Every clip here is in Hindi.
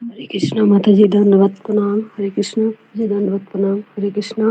हरे कृष्णा माता जी, दंडवत प्रणाम। हरे कृष्णा जी, दंडवत प्रणाम। हरे कृष्णा।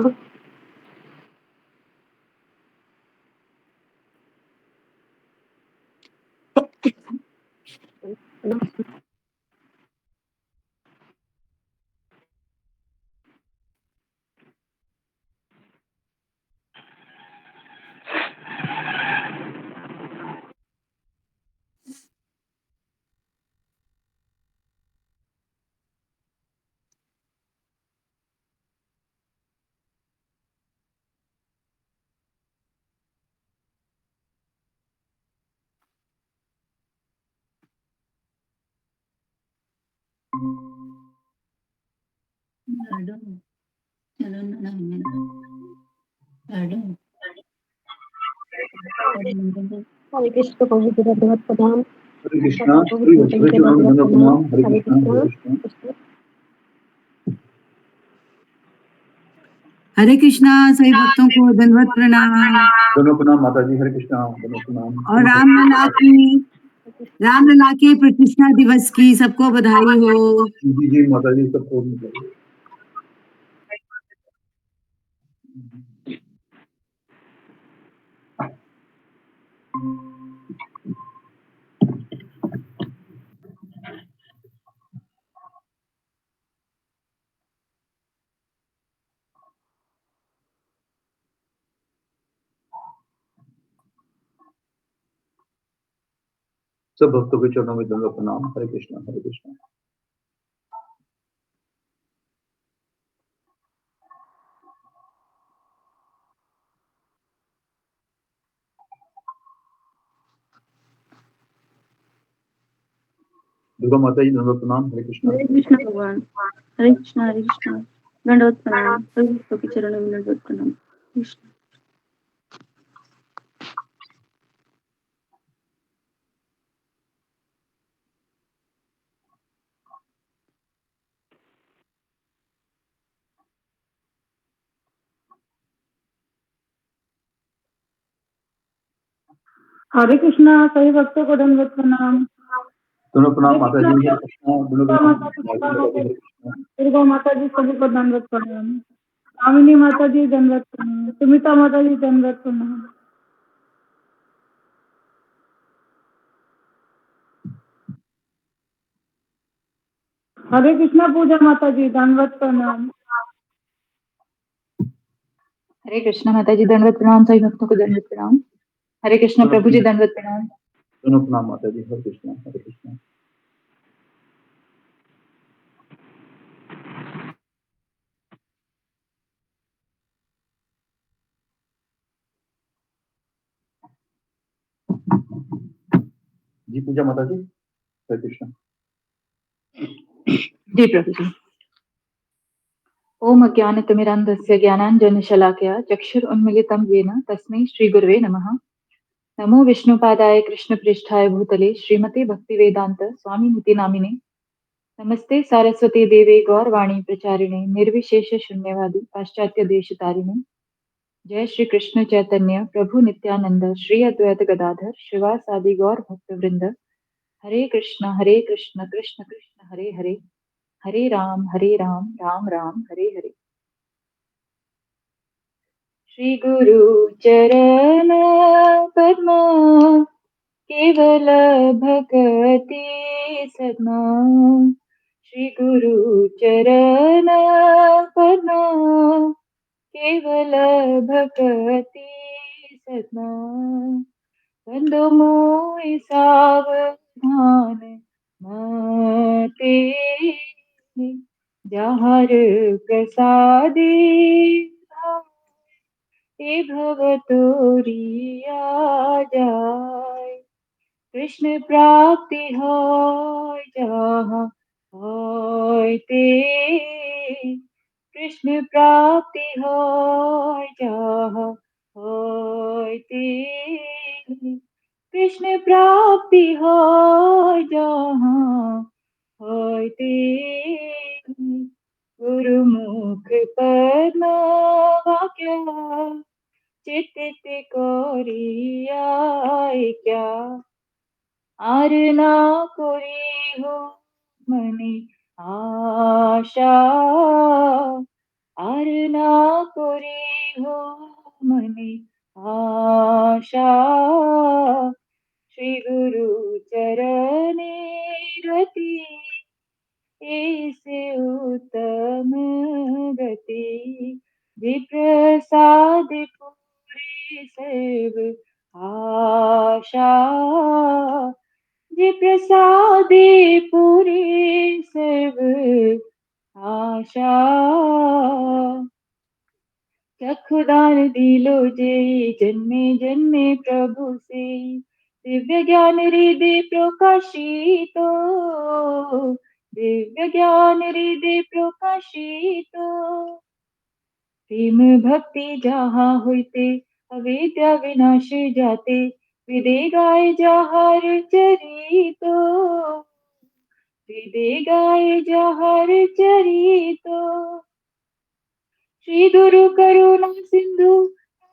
हरे कृष्ण प्रभु जी, दंडवत प्रणाम। हरे कृष्णा श्री चरण दंडवत प्रणाम। हरे कृष्णा हरे कृष्णा हरे कृष्णा। सभी भक्तों को दंडवत प्रणाम। दोनों प्रणाम माता जी। हरे कृष्णा दोनों प्रणाम। और रामलला की प्रतिष्ठा दिवस की सबको बधाई हो। जी जी माता जी, सबको बधाई। सब भक्तों के चरणों में दंडवत प्रणाम। हरे कृष्णा हरे कृष्णा। दुर्गा माता जी, दंडवत प्रणाम। हरे कृष्णा। हरे कृष्णा भगवान। हरे कृष्णा हरे कृष्णा। दंडवत प्रणाम। सभी भक्तों के चरणों में दंडवत प्रणाम। कृष्ण। हरे कृष्णा। सभी भक्तों को दंडवत प्रणाम। दोनों प्रणाम माता जी। हरे कृष्णा दोनों प्रणाम। दुर्गा माता जी सभी को दंडवत प्रणाम। कामिनी माता जी दंडवत प्रणाम। सुमिता माता जी दंडवत प्रणाम। हरे कृष्णा पूजा माता जी दंडवत प्रणाम। हरे कृष्णा माता जी, दंडवत प्रणाम। सभी भक्तों को दंडवत प्रणाम। हरे कृष्णा प्रभु जी, दंडवत प्रणाम। दोनों प्रणाम माता जी। हरे कृष्णा हरे कृष्णा। जी पूजा माता जी। हरे कृष्णा। जी प्रभु जी। ओम अज्ञानतिमिरान्धस्य ज्ञानाञ्जनशलाकया चक्षुरुन्मीलितं येन तस्मै श्रीगुरवे नमः। नमो विष्णुपादाय कृष्णप्रेष्ठाय भूतले श्रीमते भक्तिवेदान्त स्वामिनिति नामिने। नमस्ते सारस्वती देवे गौरवाणी प्रचारिणे निर्विशेष शून्यवादी पाश्चात्य देशतारिणे। जय श्री कृष्ण चैतन्य प्रभु नित्यानंद श्री अद्वैत गदाधर श्रीवासादि गौर भक्त वृंद। हरे कृष्ण कृष्ण कृष्ण हरे हरे, हरे राम राम राम हरे हरे। श्री गुरु चरण पद्मा केवल भगति सदमा। श्री गुरु चरण पद्मा केवल भगति सदमा। बंदो मोहि सावधान मते जहर प्रसादी हे भव तोरिया जाय। कृष्ण प्राप्ति होय जहाँ होय ते। कृष्ण प्राप्ति होय जहाँ होय ते। कृष्ण प्राप्ति होय जहाँ होय ते। गुरुमुख पद्म वाक्य चित्त कोरियाय क्या। आर ना कोरी हो मने आशा আর না করি হো মনে आशा श्री गुरु चरणे रति ऐसे उत्तम गति विप्रसाद पूरी सर्व आशा विप्रसादे पूरी सर्व आशा चक्षुदान दिलो जे जन्मे जन्मे प्रभु से दिव्य ज्ञान हृदय प्रकाशितो दिव्य ज्ञान हृदय प्रकाशितो प्रेम भक्ति जहाँ होते अविद्या विनाश जाते हृदय गाय जहाँ चरितो हृदय गाय जहाँ चरितो श्री गुरु करुणा सिंधु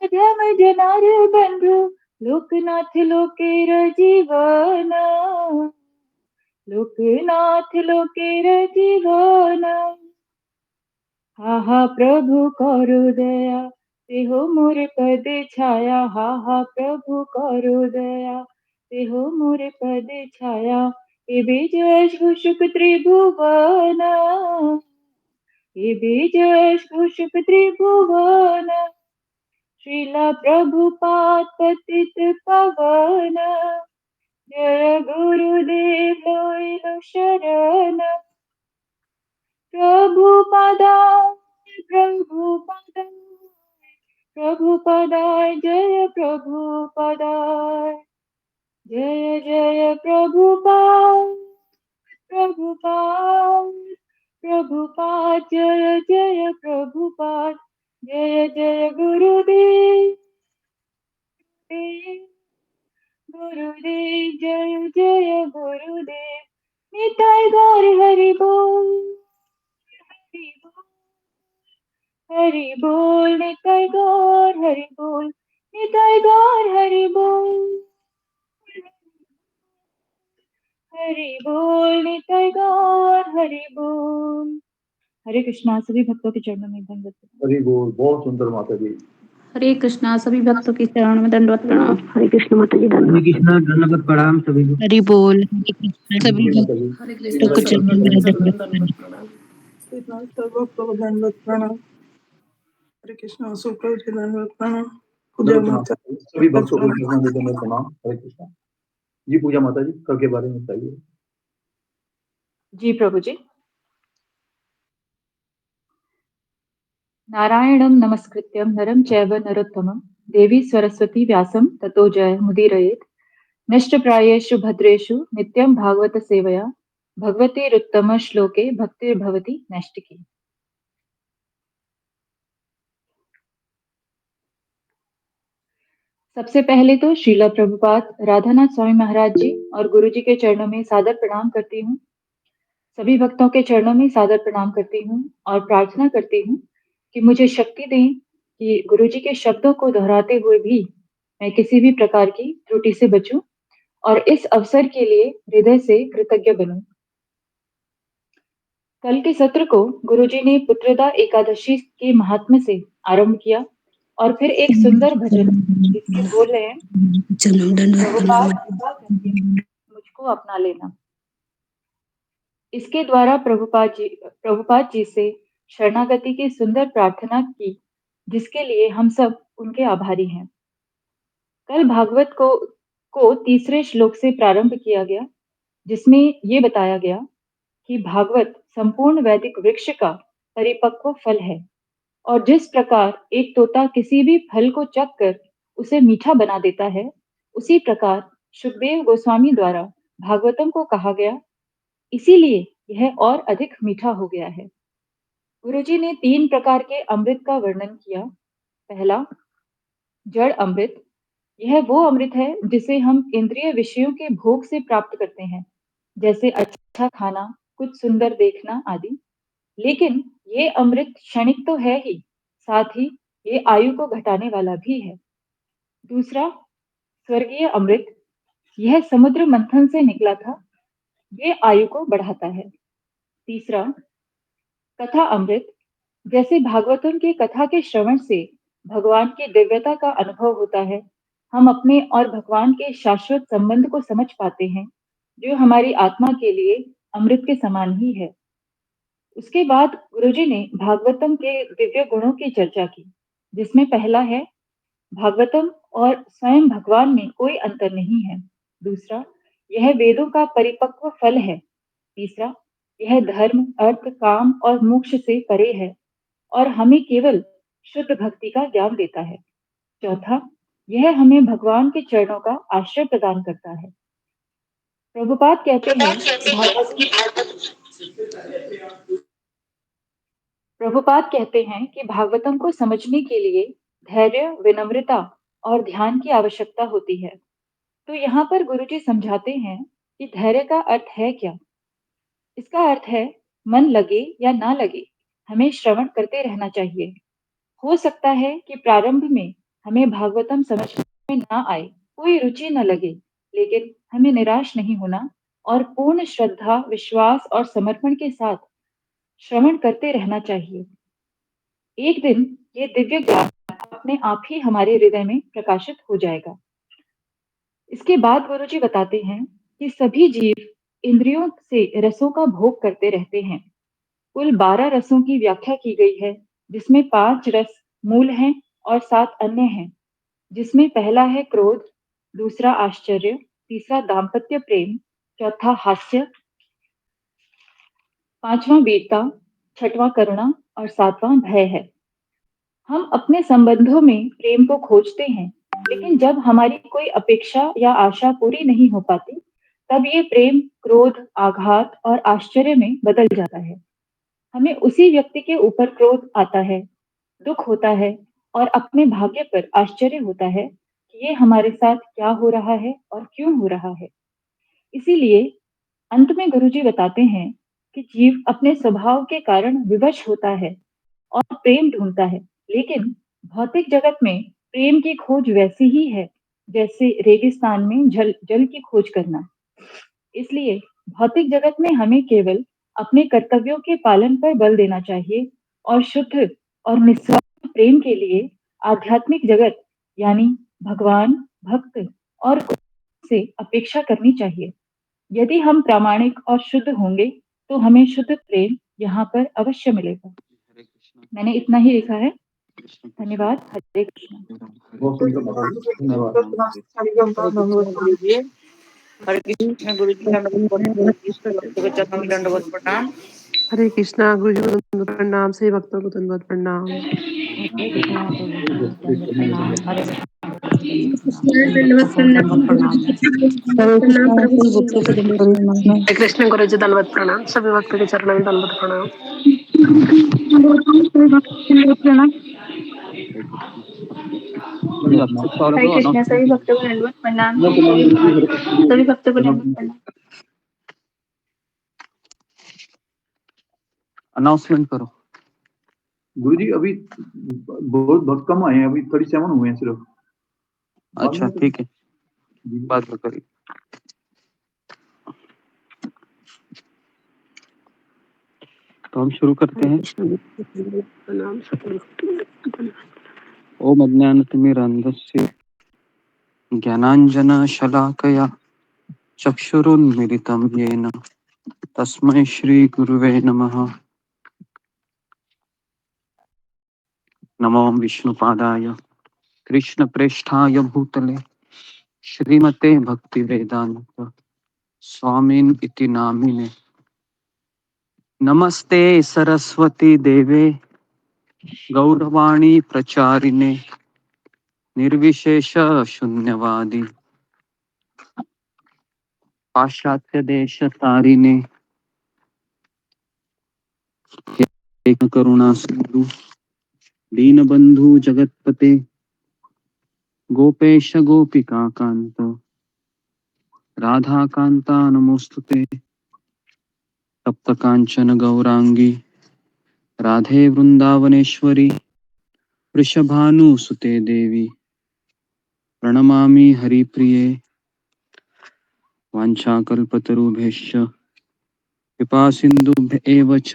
मध्यम जनार बंधु लोकनाथ लोकेर जीवन लोकनाथ लोकेर जीवन हा हा प्रभु करो दया ते हो मोर पद छाया हा हा प्रभु करो दया ते हो मोर पद छाया ए बीज शुक त्रिभुवन ये बीज शुक त्रिभुवन श्रीला प्रभुपाद पतित पावन जय गुरुदेव लोइलो शरण प्रभुपदाय प्रभुपदाय प्रभुपदाय जय प्रभुपदाय जय जय प्रभुपाद प्रभुपाद प्रभुपाद जय जय प्रभुपाद जय जय गुरुदेव गुरुदेव जय जय गुरुदेव निताय गौर हरि बोल हरि बोल निताय गौर हरि बोल निताय गौर हरि बोल हरि बोल निताय गौर हरि बोल। हरे कृष्णा। सभी भक्तों के चरणों में दंडवत प्रणाम। हरि बोल। बहुत सुंदर माता जी। हरे कृष्णा। सभी भक्तों के चरण में दंडवत प्रणाम। हरे कृष्ण माता जी हरे दंडवत कृष्णा दंडवत प्रणाम सभी को। हरि बोल हरे कृष्ण सभी माता जी हरे भक्तों कृष्णा। को सभी चरणों में भक्तों के चरण में दंडवत प्रणाम। दंडवत प्रणाम। सर्वभक्तों दंडवत प्रणाम। हरे कृष्णा सुप्रभु जी दंडवत प्रणाम। पूजा दंडवत प्रणाम। माता सभी भक्तों को दंडवत प्रणाम। हरे कृष्णा जी। पूजा माता जी कल के बारे में बताइए। जी प्रभु जी। नारायणं नमस्कृत्यं नरं चैव नरोत्तमं देवी सरस्वती व्यासं ततो जय मुदीरयेत् नष्टप्रायेषु भद्रेषु नित्यं भागवत सेवया भगवतीरुत्तम श्लोके भक्तिर्भवति नैष्टिकी। सबसे पहले तो श्रीला प्रभुपाद राधानाथ स्वामी महाराज जी और गुरु जी के चरणों में सादर प्रणाम करती हूँ। सभी भक्तों के चरणों में सादर प्रणाम करती हूँ और प्रार्थना करती हूँ कि मुझे शक्ति दें कि गुरु जी के शब्दों को दोहराते हुए भी मैं किसी भी प्रकार की त्रुटि से बचूं और इस अवसर के लिए हृदय से कृतज्ञ बनूं। कल के सत्र को गुरु जी ने पुत्रदा एकादशी के महात्म्य से आरंभ किया और फिर एक सुंदर भजन जिसके बोल रहे हैं, प्रभुपाद कृपा करके मुझको अपना लेना। इसके द्वारा प्रभुपाद जी से शरणागति की सुंदर प्रार्थना की, जिसके लिए हम सब उनके आभारी हैं। कल भागवत को तीसरे श्लोक से प्रारंभ किया गया, जिसमें ये बताया गया कि भागवत संपूर्ण वैदिक वृक्ष का परिपक्व फल है और जिस प्रकार एक तोता किसी भी फल को चख कर उसे मीठा बना देता है, उसी प्रकार सुखदेव गोस्वामी द्वारा भागवतम को कहा गया, इसीलिए यह और अधिक मीठा हो गया है। गुरुजी ने 3 प्रकार के अमृत का वर्णन किया। पहला, जड़ अमृत। यह वो अमृत है जिसे हम इंद्रिय विषयों के भोग से प्राप्त करते हैं, जैसे अच्छा खाना, कुछ सुंदर देखना आदि। लेकिन ये अमृत क्षणिक तो है ही, साथ ही ये आयु को घटाने वाला भी है। दूसरा, स्वर्गीय अमृत। यह समुद्र मंथन से निकला था, ये आयु को बढ़ाता है। तीसरा, कथा अमृत। जैसे भागवतम के कथा के श्रवण से भगवान की दिव्यता का अनुभव होता है, हम अपने और भगवान के शाश्वत संबंध को समझ पाते हैं, जो हमारी आत्मा के लिए अमृत के समान ही है। उसके बाद गुरुजी ने भागवतम के दिव्य गुणों की चर्चा की, जिसमें पहला है, भागवतम और स्वयं भगवान में कोई अंतर नहीं है। दूसरा, यह वेदों का परिपक्व फल है। तीसरा, यह धर्म, अर्थ, काम और मोक्ष से परे है और हमें केवल शुद्ध भक्ति का ज्ञान देता है। चौथा, यह हमें भगवान के चरणों का आश्रय प्रदान करता है। प्रभुपाद कहते हैं कि भागवतम को समझने के लिए धैर्य, विनम्रता और ध्यान की आवश्यकता होती है। तो यहाँ पर गुरुजी समझाते हैं कि धैर्य का अर्थ है क्या। इसका अर्थ है, मन लगे या ना लगे, हमें श्रवण करते रहना चाहिए। हो सकता है कि प्रारंभ में हमें भागवतम समझ में ना आए, कोई रुचि न लगे, लेकिन हमें निराश नहीं होना और पूर्ण श्रद्धा, विश्वास और समर्पण के साथ श्रवण करते रहना चाहिए। एक दिन ये दिव्य ज्ञान अपने आप ही हमारे हृदय में प्रकाशित हो जाएगा। इसके बाद गुरुजी बताते हैं कि सभी जीव इंद्रियों से रसों का भोग करते रहते हैं। कुल 12 रसों की व्याख्या की गई है, जिसमें 5 रस मूल हैं और 7 अन्य हैं, जिसमें पहला है क्रोध, दूसरा आश्चर्य, तीसरा दाम्पत्य प्रेम, चौथा हास्य, पांचवा वीरता, छठवां करुणा और सातवां भय है। हम अपने संबंधों में प्रेम को खोजते हैं, लेकिन जब हमारी कोई अपेक्षा या आशा पूरी नहीं हो पाती, तब ये प्रेम क्रोध, आघात और आश्चर्य में बदल जाता है। हमें उसी व्यक्ति के ऊपर क्रोध आता है, दुख होता है और अपने भाग्य पर आश्चर्य होता है कि ये हमारे साथ क्या हो रहा है और क्यों हो रहा है। इसीलिए अंत में गुरुजी बताते हैं कि जीव अपने स्वभाव के कारण विवश होता है और प्रेम ढूंढता है, लेकिन भौतिक जगत में प्रेम की खोज वैसी ही है जैसे रेगिस्तान में जल की खोज करना। इसलिए भौतिक जगत में हमें केवल अपने कर्तव्यों के पालन पर बल देना चाहिए और शुद्ध और निस्वार्थ प्रेम के लिए आध्यात्मिक जगत यानी भगवान, भक्त और से अपेक्षा करनी चाहिए। यदि हम प्रामाणिक और शुद्ध होंगे, तो हमें शुद्ध प्रेम यहाँ पर अवश्य मिलेगा। मैंने इतना ही लिखा है। धन्यवाद। हरे कृष्ण। बहुत सुंदर माता जी, धन्यवाद। हरे कृष्ण गुरु जी का भक्तों को चरणों में दंडवत प्रणाम। हरे कृष्णा। गुरु जी को दंडवत प्रणाम, से भक्तों को दंडवत प्रणाम। हरे कृष्णा प्रभु जी दंडवत प्रणाम। हरे दंडवत प्रणाम। प्रभु जी हरे कृष्ण गुरु जी दंडवत प्रणाम, सभी भक्तों के चरणों में दंडवत प्रणाम। प्रणाम। हरे कृष्ण सभी भक्तों को दंडवत प्रणाम। सभी भक्तों को दंडवत प्रणाम। अनाउंसमेंट करो। गुरुजी अभी बहुत भक्त कम आए हैं, अभी 37 हुए हैं सिर्फ। अच्छा ठीक है, बात करिए। तो हम शुरू करते हैं। ओम अज्ञानतिमिरान्धस्य ज्ञानाञ्जनशलाकया चक्षुरुन्मीलितं येन तस्मै श्रीगुरुवे नमः। नमो विष्णुपादाय कृष्णप्रेष्ठाय भूतले श्रीमते भक्तिवेदान्त स्वामिन् इति नामिने। नमस्ते सरस्वती देवे गौरवाणी प्रचारिणे निर्विशेष शून्यवादी पाश्चात्य देश तारिणे एक करुणा सिंधु दीनबंधु जगतपते गोपेश गोपिका कांत राधा कांता नमोस्तुते। तप्त कांचन गौरांगी राधे वृंदावनेश्वरी वृषभानुसुते देवी प्रणमामि हरिप्रिये। वाञ्छाकल्पतरुभ्यश्च कृपा सिन्धुभ्य एव च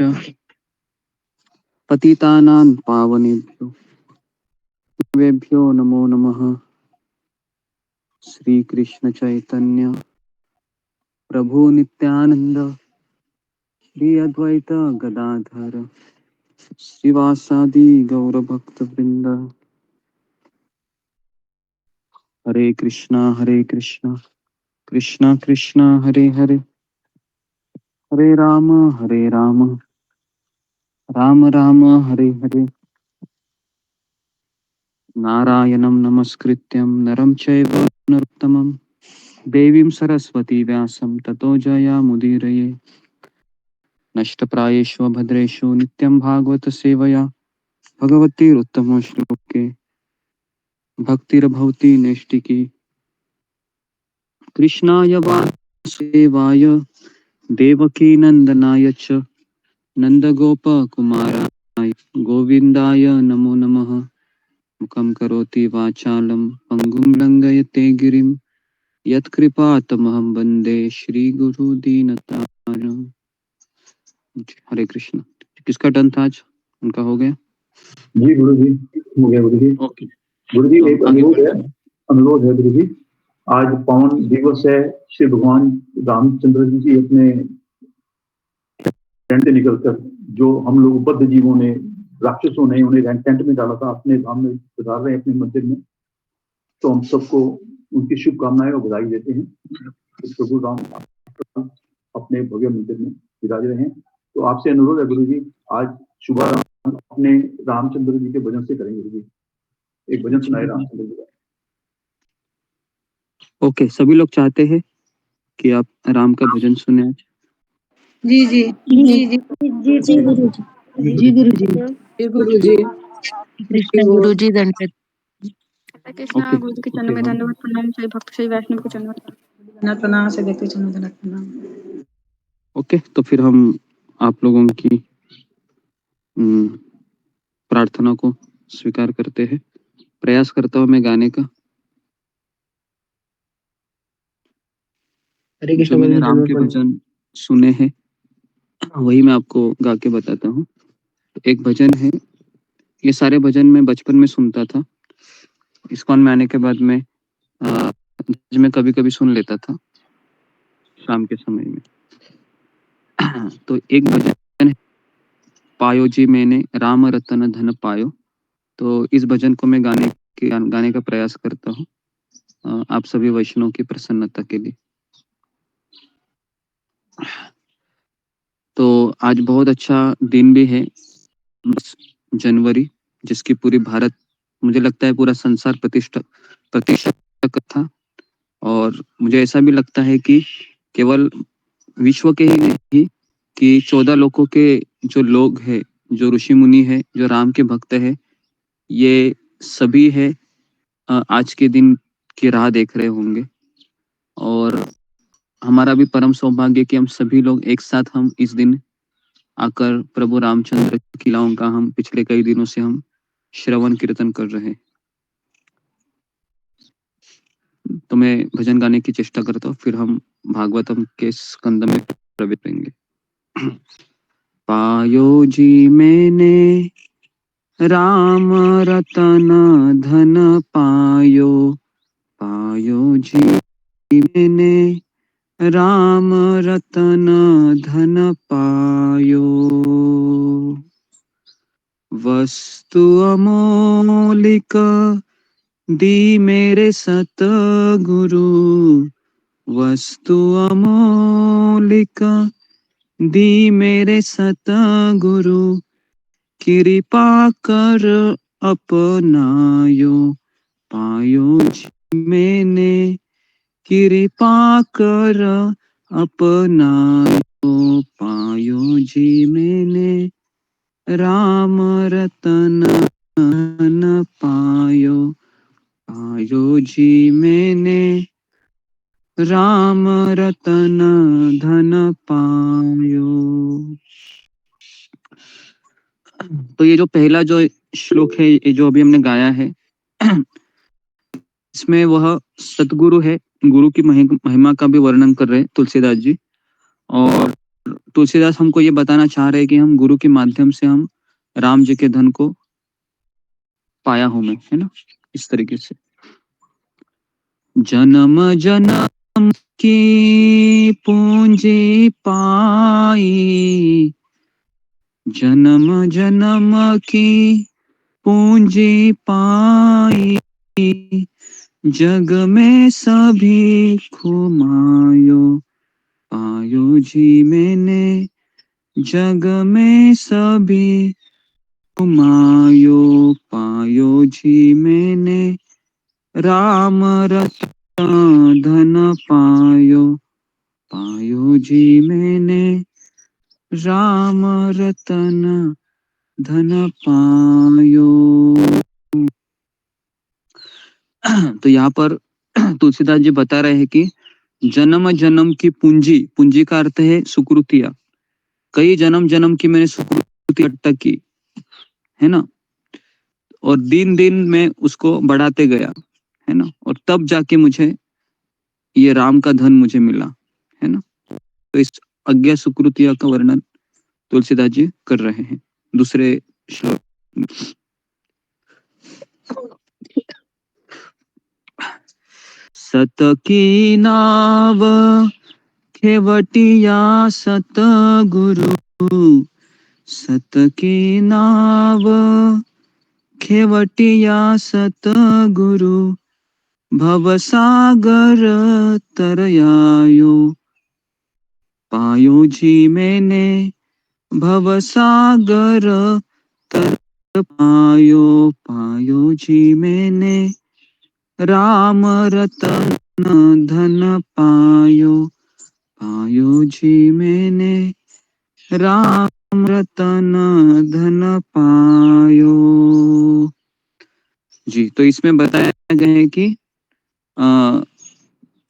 पतितानां पावनेभ्यो नमो नमः। श्री कृष्ण चैतन्य प्रभु नित्यानंद श्री अद्वैत गदाधर श्रीवासादि गौर भक्त वृंद। हरे कृष्णा कृष्णा कृष्णा हरे हरे, हरे राम राम राम हरे हरे। नारायणं नमस्कृत्यं नरं चैव नरोत्तमं देवीं सरस्वती व्यासं ततो जयामुदीरये। नष्टप्रायेषु भद्रेषु नित्यं भागवत सेवया भगवतीरुत्तम श्लोके भक्तिर्भवति नैष्टिकी। कृष्णाय वासुदेवाय देवकी नंदनाय च नंदगोपकुमाराय गोविन्दाय नमो नमः। मुखं करोति वाचालं पङ्गुं लङ्घयते गिरिं यत्कृपातमहं वन्दे श्रीगुरु दीनतारिणम्। हरे कृष्ण। किसका टर्न था आज? उनका हो गया? जी गुरु जी, हो गया गुरु जी। ओके, गुरु जी तो एक आगे अनुरोध है गुरु जी। आज पावन दिवस है, श्री भगवान रामचंद्र जी अपने टेंट से निकलकर, जो हम लोग बद्ध जीवों ने, राक्षसों ने उन्हें टेंट में डाला था, अपने धाम में सुधार रहे हैं अपने मंदिर में। तो हम सबको उनकी शुभकामनाएं और बधाई देते हैं। तो प्रभु राम अपने भव्य मंदिर में विराज रहे हैं। तो आपसे अनुरोध है गुरु जी, आज शुभारंभ अपने रामचंद्र जी के भजन से करेंगे। गुरु जी एक भजन सुनाए रामचंद्र जी का। ओके, सभी लोग चाहते हैं कि आप राम का भजन सुने आज? जी जी जी जी जी जी गुरु जी। जी गुरु जी। गुरु जी। कृष्ण गुरु जी दंडवत। हरे कृष्णा। ओके, गुरु जी के तो चरणों फिर में हम दंडवत प्रणाम। सभी भक्त सभी वैष्णव के चरणों में प्रणाम से देखते चलो प्रणाम। ओके, तो फिर हम आप लोगों की प्रार्थना को स्वीकार करते हैं। प्रयास करता हूँ मैं गाने का। जो मैंने राम के भजन सुने हैं वही मैं आपको गा के बताता हूँ। एक भजन है, ये सारे भजन मैं बचपन में सुनता था। इस्कॉन में आने के बाद मैं कभी कभी सुन लेता था शाम के समय में। तो एक भजन है, पायो जी मैंने राम रतन धन पायो। तो इस भजन को मैं गाने का प्रयास करता हूँ आप सभी वैष्णव की प्रसन्नता के लिए। तो आज बहुत अच्छा दिन भी है, 10 जनवरी, जिसकी पूरी भारत, मुझे लगता है पूरा संसार प्रतिष्ठा था। और मुझे ऐसा भी लगता है कि केवल विश्व के ही नहीं कि 14 लोगों के जो लोग हैं, जो ऋषि मुनि है, जो राम के भक्त है, ये सभी है आज के दिन की राह देख रहे होंगे। और हमारा भी परम सौभाग्य कि हम सभी लोग एक साथ हम इस दिन आकर प्रभु रामचंद्र की लीलाओं का हम पिछले कई दिनों से हम श्रवण कीर्तन कर रहे हैं। तो मैं भजन गाने की चेष्टा करता हूँ, फिर हम भागवतम के स्कंद में प्रवेश करेंगे। पायो जी मैंने राम रतन धन पायो, पायो जी मैंने राम रतन धन पायो। वस्तु अमोलिक दी मेरे सतगुरु, वस्तु अमोलिक दी मेरे सतगुरु, कृपा कर अपनायो, पायो जी मैंने कृपा कर अपनायो, पायो जी मैंने राम रतन धन पायो, पायो जी मैंने राम रतन धन पायो। तो ये जो पहला जो श्लोक है, ये जो अभी हमने गाया है, इसमें वह सतगुरु है, गुरु की महिमा का भी वर्णन कर रहे हैं तुलसीदास जी। और तुलसीदास हमको ये बताना चाह रहे हैं कि हम गुरु के माध्यम से हम राम जी के धन को पाया हूं मैं, है ना, इस तरीके से। जन्म जन्म की पूंजी पाई, जन्म जन्म की पूंजी पाई, जग में सभी घुमायो पायो जी मैंने, जग में सभी घुमायो पायो जी मैंने, राम रतन धन पायो पायो जी मैंने, राम रतन धन पायो। तो यहाँ पर तुलसीदास जी बता रहे हैं कि जन्म जन्म की पूंजी, पूंजी का अर्थ है सुकृतियां, कई जन्म जन्म की मैंने सुकृति इकट्ठा की, है ना, और दिन दिन में उसको बढ़ाते गया, है ना, और तब जाके मुझे ये राम का धन मुझे मिला, है ना। तो इस अज्ञा सुकृतिया का वर्णन तुलसीदास जी कर रहे हैं दूसरे श्लोक। सत की नाव खेवटिया सत गुरु, सत की नाव खेवटिया सत गुरु, भवसागर तरयायो पायो जी मैंने, भवसागर तर पायो पायो जी मैंने, राम रतन धन पायो पायो जी मैंने, राम रतन धन पायो जी। तो इसमें बताया गया है कि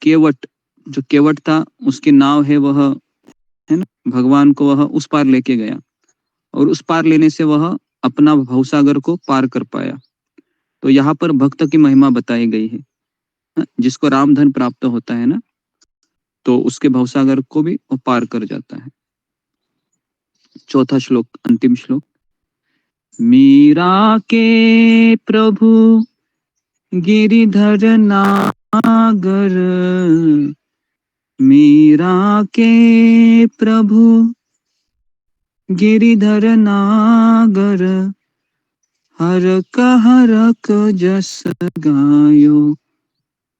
केवट, जो केवट था उसकी नाव है वह, है ना, भगवान को वह उस पार लेके गया और उस पार लेने से वह अपना भवसागर को पार कर पाया। तो यहाँ पर भक्त की महिमा बताई गई है, जिसको राम धन प्राप्त होता है ना, तो उसके भवसागर को भी वो पार कर जाता है। चौथा श्लोक, अंतिम श्लोक। मीरा के प्रभु गिरिधर नागर, मीरा के प्रभु गिरिधर नागर, हर कहरक जस गायो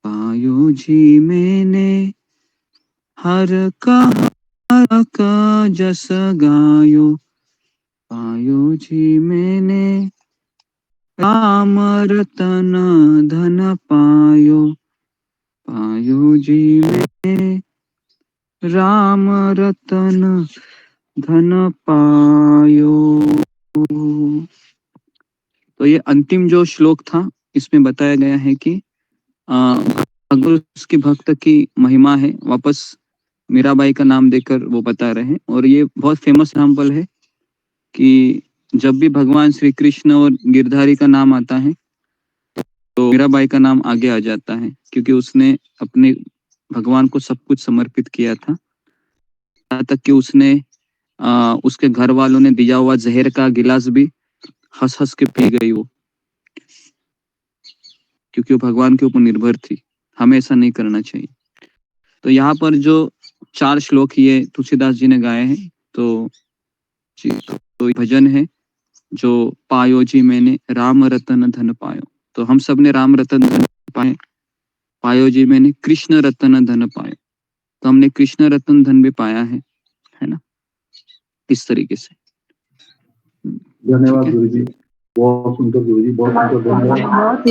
पायो जी मैंने, हर कहरक जस गायो पायो जी मैंने, राम रतन धन पायो पायो जी मैंने, राम रतन धन पायो। तो ये अंतिम जो श्लोक था इसमें बताया गया है कि अगर उसके भक्त की महिमा है, वापस मीराबाई का नाम देकर वो बता रहे हैं। और ये बहुत फेमस एग्जाम्पल है कि जब भी भगवान श्री कृष्ण और गिरधारी का नाम आता है तो मीराबाई का नाम आगे आ जाता है, क्योंकि उसने अपने भगवान को सब कुछ समर्पित किया था, यहाँ तक कि उसने उसके घर वालों ने दिया हुआ जहर का गिलास भी हंस हंस के पी गई वो, क्योंकि वो भगवान के ऊपर निर्भर थी। हमें ऐसा नहीं करना चाहिए। तो यहाँ पर जो 4 श्लोक ये तुलसीदास जी ने गाए हैं, तो भजन है जो पायो जी मैंने राम रतन धन पायो। तो हम सब ने राम रतन धन पाए, पायो जी मैंने कृष्ण रतन धन पायो, तो हमने कृष्ण रतन धन भी पाया है ना, इस तरीके से। धन्यवाद गुरु जी, बहुत सुंदर गुरु जी, बहुत सुंदर, धन्यवाद।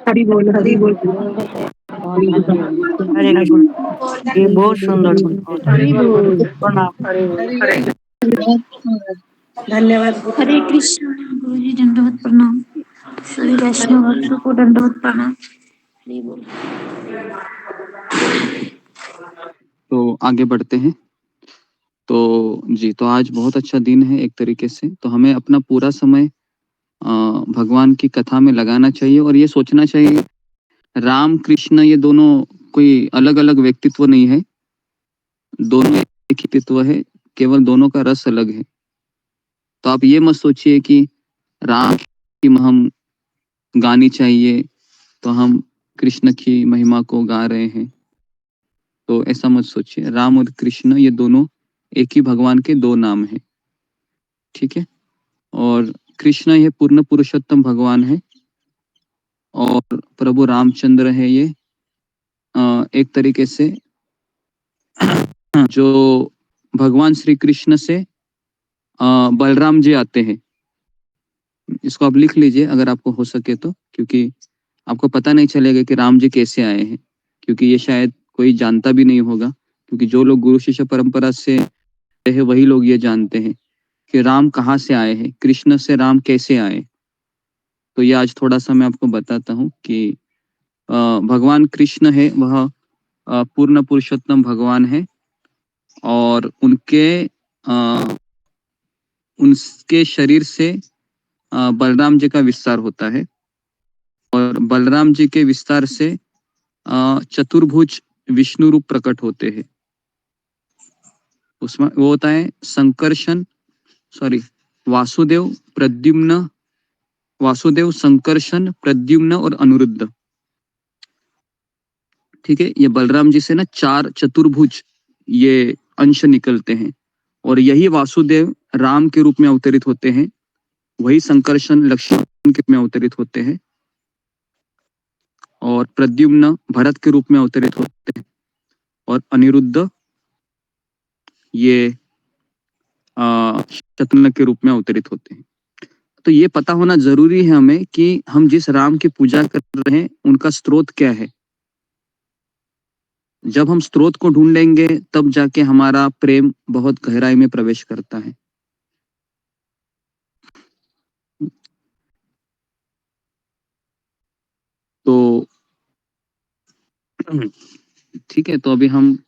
हरि बोल हरि बोल। हरे कृष्ण, ये बहुत सुंदर प्रणाम। धन्यवाद। हरे कृष्ण गुरु जी, दंडवत प्रणाम। सभी वैष्णव भक्तों को दंडवत प्रणाम। हरि बोल। तो आगे बढ़ते हैं। तो जी, तो आज बहुत अच्छा दिन है एक तरीके से। तो हमें अपना पूरा समय भगवान की कथा में लगाना चाहिए और ये सोचना चाहिए राम कृष्ण ये दोनों कोई अलग अलग व्यक्तित्व नहीं है, दोनों एक ही तत्व है, केवल दोनों का रस अलग है। तो आप ये मत सोचिए कि राम की हम गानी चाहिए तो हम कृष्ण की महिमा को गा रहे हैं, तो ऐसा मत सोचिए। राम और कृष्ण ये दोनों एक ही भगवान के दो नाम हैं, ठीक है। और कृष्ण ये पूर्ण पुरुषोत्तम भगवान है और प्रभु रामचंद्र है ये एक तरीके से जो भगवान श्री कृष्ण से बलराम जी आते हैं। इसको आप लिख लीजिए अगर आपको हो सके तो, क्योंकि आपको पता नहीं चलेगा कि राम जी कैसे आए हैं, क्योंकि ये शायद कोई जानता भी नहीं होगा, क्योंकि जो लोग गुरु शिष्य परंपरा से है वही लोग ये जानते हैं कि राम कहाँ से आए हैं, कृष्ण से राम कैसे आए। तो ये आज थोड़ा सा मैं आपको बताता हूँ कि भगवान कृष्ण है वह पूर्ण पुरुषोत्तम भगवान है और उनके शरीर से बलराम जी का विस्तार होता है और बलराम जी के विस्तार से चतुर्भुज विष्णु रूप प्रकट होते हैं। उसमें वो होता है वासुदेव, संकर्षण, प्रद्युम्न और अनिरुद्ध। ठीक है, ये बलराम जी से ना 4 चतुर्भुज ये अंश निकलते हैं और यही वासुदेव राम के रूप में अवतरित होते हैं, वही संकर्षण लक्ष्मण के रूप में अवतरित होते हैं और प्रद्युम्न भरत के रूप में अवतरित होते हैं और अनिरुद्ध ये शत्रुघ्न के रूप में अवतरित होते हैं। तो ये पता होना जरूरी है हमें कि हम जिस राम की पूजा कर रहे हैं उनका स्रोत क्या है। जब हम स्रोत को ढूंढ लेंगे तब जाके हमारा प्रेम बहुत गहराई में प्रवेश करता है। तो ठीक है, तो अभी हम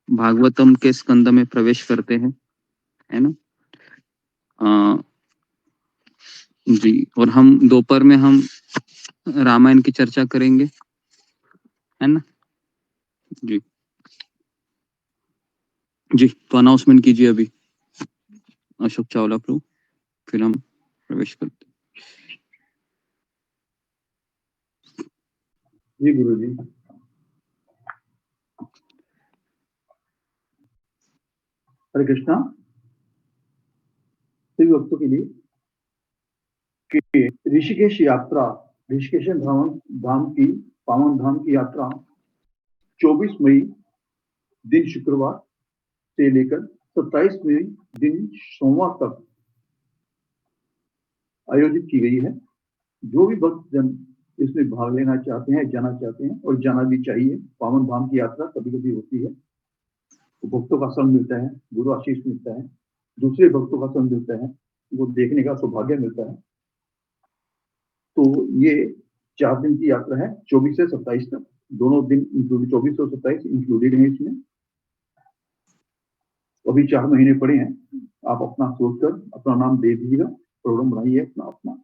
भागवतम के स्कंद में प्रवेश करते हैं, है ना। जी, और हम दोपहर में हम रामायण की चर्चा करेंगे, है ना। जी जी, तो अनाउंसमेंट कीजिए अभी अशोक चावला प्रभु, फिर हम प्रवेश करते हैं। जी गुरु जी। हरे कृष्णा। सभी भक्तों के लिए कि ऋषिकेश यात्रा, ऋषिकेश धाम की पावन धाम की यात्रा 24 मई दिन शुक्रवार से लेकर 27 मई दिन सोमवार तक आयोजित की गई है। जो भी भक्त जन इसमें भाग लेना चाहते हैं, जाना चाहते हैं और जाना भी चाहिए। पावन धाम की यात्रा कभी कभी होती है तो भक्तों का संग मिलता है, गुरु आशीष मिलता है, दूसरे भक्तों का संग मिलता है, वो देखने का सौभाग्य मिलता है। तो ये 4 दिन की यात्रा है, 24 से 27 तक, दोनों दिन इंक्लूड 24 और 27 इंक्लूडेड है इसमें। अभी 4 महीने पड़े हैं, आप अपना सोचकर अपना नाम दे दीजिएगा, प्रोग्राम बनाइए अपना।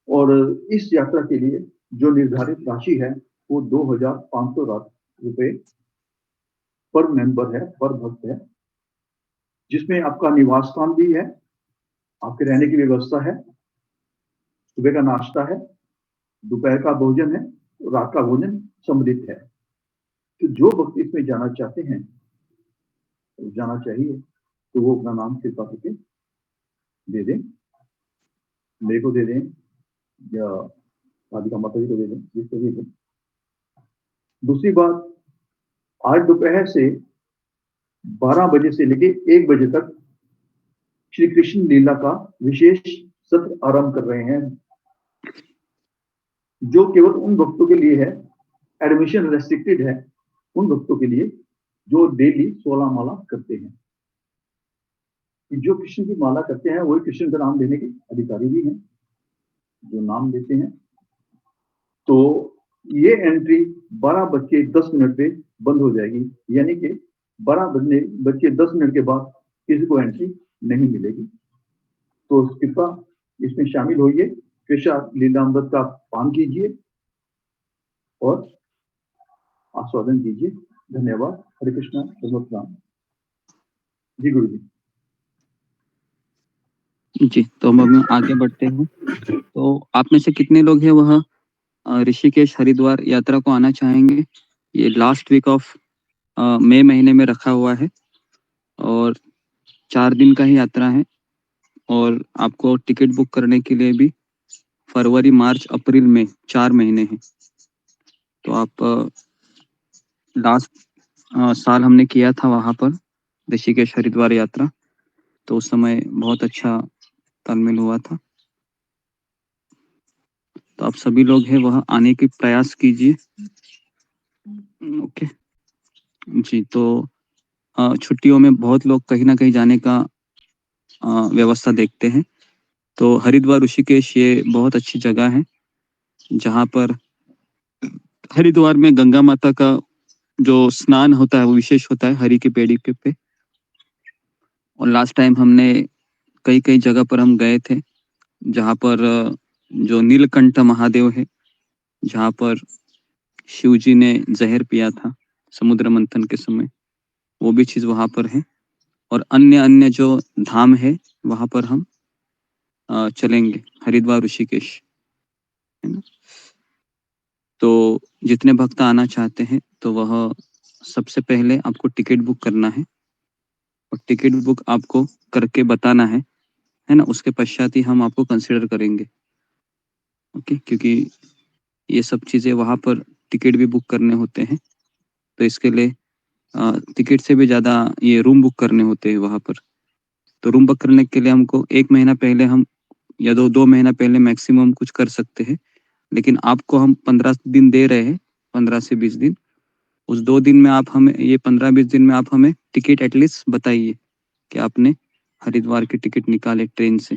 और इस यात्रा के लिए जो निर्धारित राशि है वो 2,500 रुपए पर मेंबर है, पर भक्त है, जिसमें आपका निवास स्थान भी है, आपके रहने की व्यवस्था है, सुबह का नाश्ता है, दोपहर का भोजन है, रात का भोजन सम्मिलित है। तो जो भक्त इसमें जाना चाहते हैं, जाना चाहिए, तो वो अपना नाम कृपा करके दे दें, मेरे को दे दें या राधिका माता जी को दे दें, जिसको भी दें। दूसरी बात, आज दोपहर से 12 बजे से लेके 1 बजे तक श्री कृष्ण लीला का विशेष सत्र आरंभ कर रहे हैं, जो केवल उन भक्तों के लिए है, एडमिशन रेस्ट्रिक्टेड है उन भक्तों के लिए जो डेली 16 माला करते हैं। जो कृष्ण की माला करते हैं वही कृष्ण का नाम लेने के अधिकारी भी हैं, जो नाम लेते हैं। तो ये एंट्री 12:10 पे बंद हो जाएगी, यानी कि 12:10 के बाद किसी को एंट्री नहीं मिलेगी। तो कृपा इसमें शामिल होइए, कृष्ण लीलामृत का पान कीजिए और आस्वादन कीजिए। धन्यवाद। हरे कृष्णा, दंडवत प्रणाम। जी गुरु जी। जी, तो हम आगे बढ़ते हैं। तो आप में से कितने लोग हैं वह ऋषिकेश हरिद्वार यात्रा को आना चाहेंगे? ये लास्ट वीक ऑफ मई महीने में रखा हुआ है और 4 दिन का ही यात्रा है और आपको टिकट बुक करने के लिए भी फरवरी, मार्च, अप्रैल में 4 महीने हैं। तो आप लास्ट साल हमने किया था वहाँ पर ऋषिकेश हरिद्वार यात्रा, तो उस समय बहुत अच्छा तालमेल हुआ था। तो आप सभी लोग हैं वह आने की प्रयास कीजिए। ओके जी। तो छुट्टियों में बहुत लोग कहीं ना कहीं जाने का व्यवस्था देखते हैं। तो हरिद्वार ऋषिकेश ये बहुत अच्छी जगह है जहाँ पर हरिद्वार में गंगा माता का जो स्नान होता है वो विशेष होता है हरि की पेड़ी के पे। और लास्ट टाइम हमने कई कई जगह पर हम गए थे जहाँ पर जो नीलकंठ महादेव है, जहाँ पर शिव जी ने जहर पिया था समुद्र मंथन के समय, वो भी चीज़ वहाँ पर है। और अन्य अन्य जो धाम है वहाँ पर हम चलेंगे, हरिद्वार ऋषिकेश, है ना। तो जितने भक्त आना चाहते हैं तो वह सबसे पहले आपको टिकट बुक करना है और टिकट बुक आपको करके बताना है ना। उसके पश्चात ही हम आपको कंसिडर करेंगे। ओके, क्योंकि ये सब चीज़ें वहाँ पर टिकट भी बुक करने होते हैं, तो इसके लिए टिकट से भी ज़्यादा ये रूम बुक करने होते हैं वहाँ पर। तो रूम बुक करने के लिए हमको 1 महीना पहले हम या 2 महीना पहले मैक्सिमम कुछ कर सकते हैं, लेकिन आपको हम 15 दिन दे रहे हैं, 15 से 20 दिन। उस 2 दिन में आप हमें, ये 15-20 दिन में आप हमें टिकट एटलीस्ट बताइए कि आपने हरिद्वार की टिकट निकाले ट्रेन से,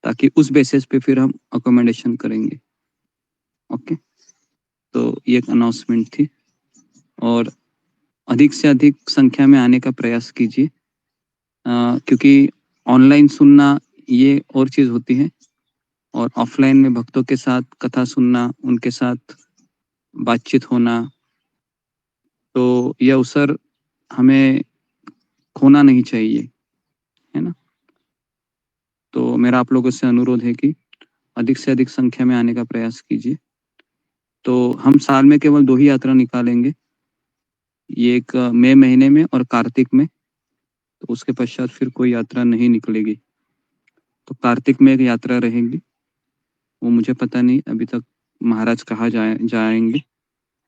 ताकि उस बेसिस पे फिर हम अकोमोडेशन करेंगे। ओके, तो ये एक अनाउंसमेंट थी। और अधिक से अधिक संख्या में आने का प्रयास कीजिए, क्योंकि ऑनलाइन सुनना ये और चीज़ होती है और ऑफलाइन में भक्तों के साथ कथा सुनना, उनके साथ बातचीत होना, तो यह अवसर हमें खोना नहीं चाहिए, है ना। तो मेरा आप लोगों से अनुरोध है कि अधिक से अधिक संख्या में आने का प्रयास कीजिए। तो हम साल में केवल 2 ही यात्रा निकालेंगे, ये एक मई महीने में और कार्तिक में। तो उसके पश्चात फिर कोई यात्रा नहीं निकलेगी। तो कार्तिक में एक यात्रा रहेगी, वो मुझे पता नहीं अभी तक महाराज कहाँ जाएंगे,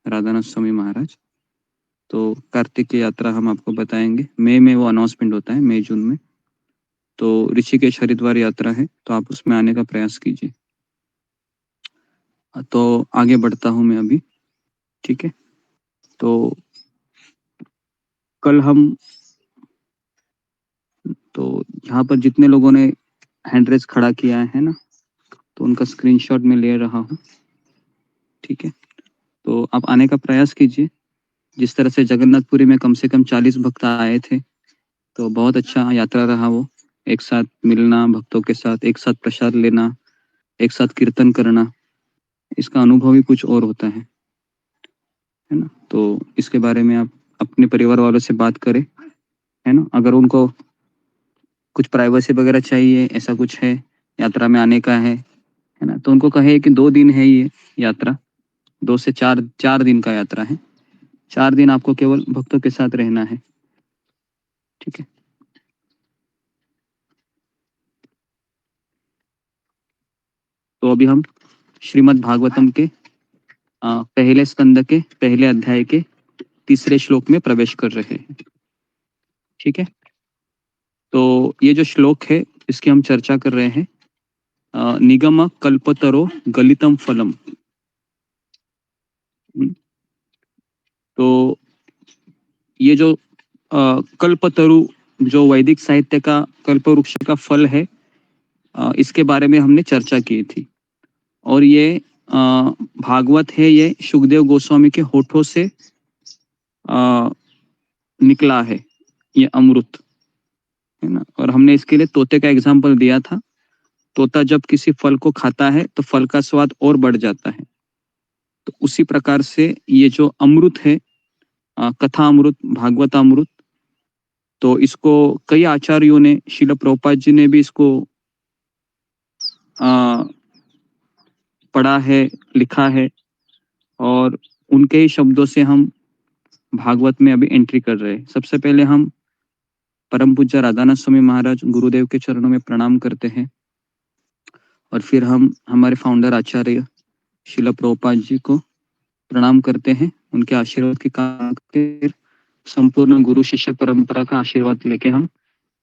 राधानाथ स्वामी महाराज। तो कार्तिक की यात्रा हम आपको बताएंगे। मई में वो अनाउंसमेंट होता है, मई जून में। तो ऋषिकेश हरिद्वार यात्रा है, तो आप उसमें आने का प्रयास कीजिए। तो आगे बढ़ता हूँ मैं अभी, ठीक है। तो कल हम, तो यहाँ पर जितने लोगों ने हैंड रेज खड़ा किया है ना, तो उनका स्क्रीनशॉट मैं ले रहा हूँ, ठीक है। तो आप आने का प्रयास कीजिए। जिस तरह से जगन्नाथपुरी में कम से कम 40 भक्त आए थे, तो बहुत अच्छा यात्रा रहा वो। एक साथ मिलना भक्तों के साथ, एक साथ प्रसाद लेना, एक साथ कीर्तन करना, इसका अनुभव ही कुछ और होता है ना। तो इसके बारे में आप अपने परिवार वालों से बात करें, है ना। अगर उनको कुछ प्राइवेसी वगैरह चाहिए, ऐसा कुछ है, यात्रा में आने का है ना, तो उनको कहे कि 2 दिन है ये यात्रा, 2 से 4 दिन का यात्रा है। 4 दिन आपको केवल भक्तों के साथ रहना है, ठीक है। तो अभी हम श्रीमद् भागवतम के पहले स्कंद के पहले अध्याय के 3रे श्लोक में प्रवेश कर रहे हैं, ठीक है। तो ये जो श्लोक है इसकी हम चर्चा कर रहे हैं। निगम कल्पतरो गलितम फलम। तो ये जो कल्पतरु, जो वैदिक साहित्य का कल्पवृक्ष का फल है, इसके बारे में हमने चर्चा की थी। और ये भागवत है, ये सुखदेव गोस्वामी के होठों से निकला है ये अमृत, है ना। और हमने इसके लिए तोते का एग्जाम्पल दिया था। तोता जब किसी फल को खाता है तो फल का स्वाद और बढ़ जाता है। तो उसी प्रकार से ये जो अमृत है, कथामृत, भागवतामृत। तो इसको कई आचार्यों ने, श्रील प्रभुपाद जी ने भी इसको पढ़ा है, लिखा है, और उनके ही शब्दों से हम भागवत में अभी एंट्री कर रहे हैं। सबसे पहले हम परम पूज्य राधानाथ स्वामी महाराज गुरुदेव के चरणों में प्रणाम करते हैं, और फिर हम हमारे फाउंडर आचार्य श्रील प्रभुपाद जी को प्रणाम करते हैं। उनके आशीर्वाद के कारण फिर संपूर्ण गुरु शिष्य परंपरा का आशीर्वाद लेके हम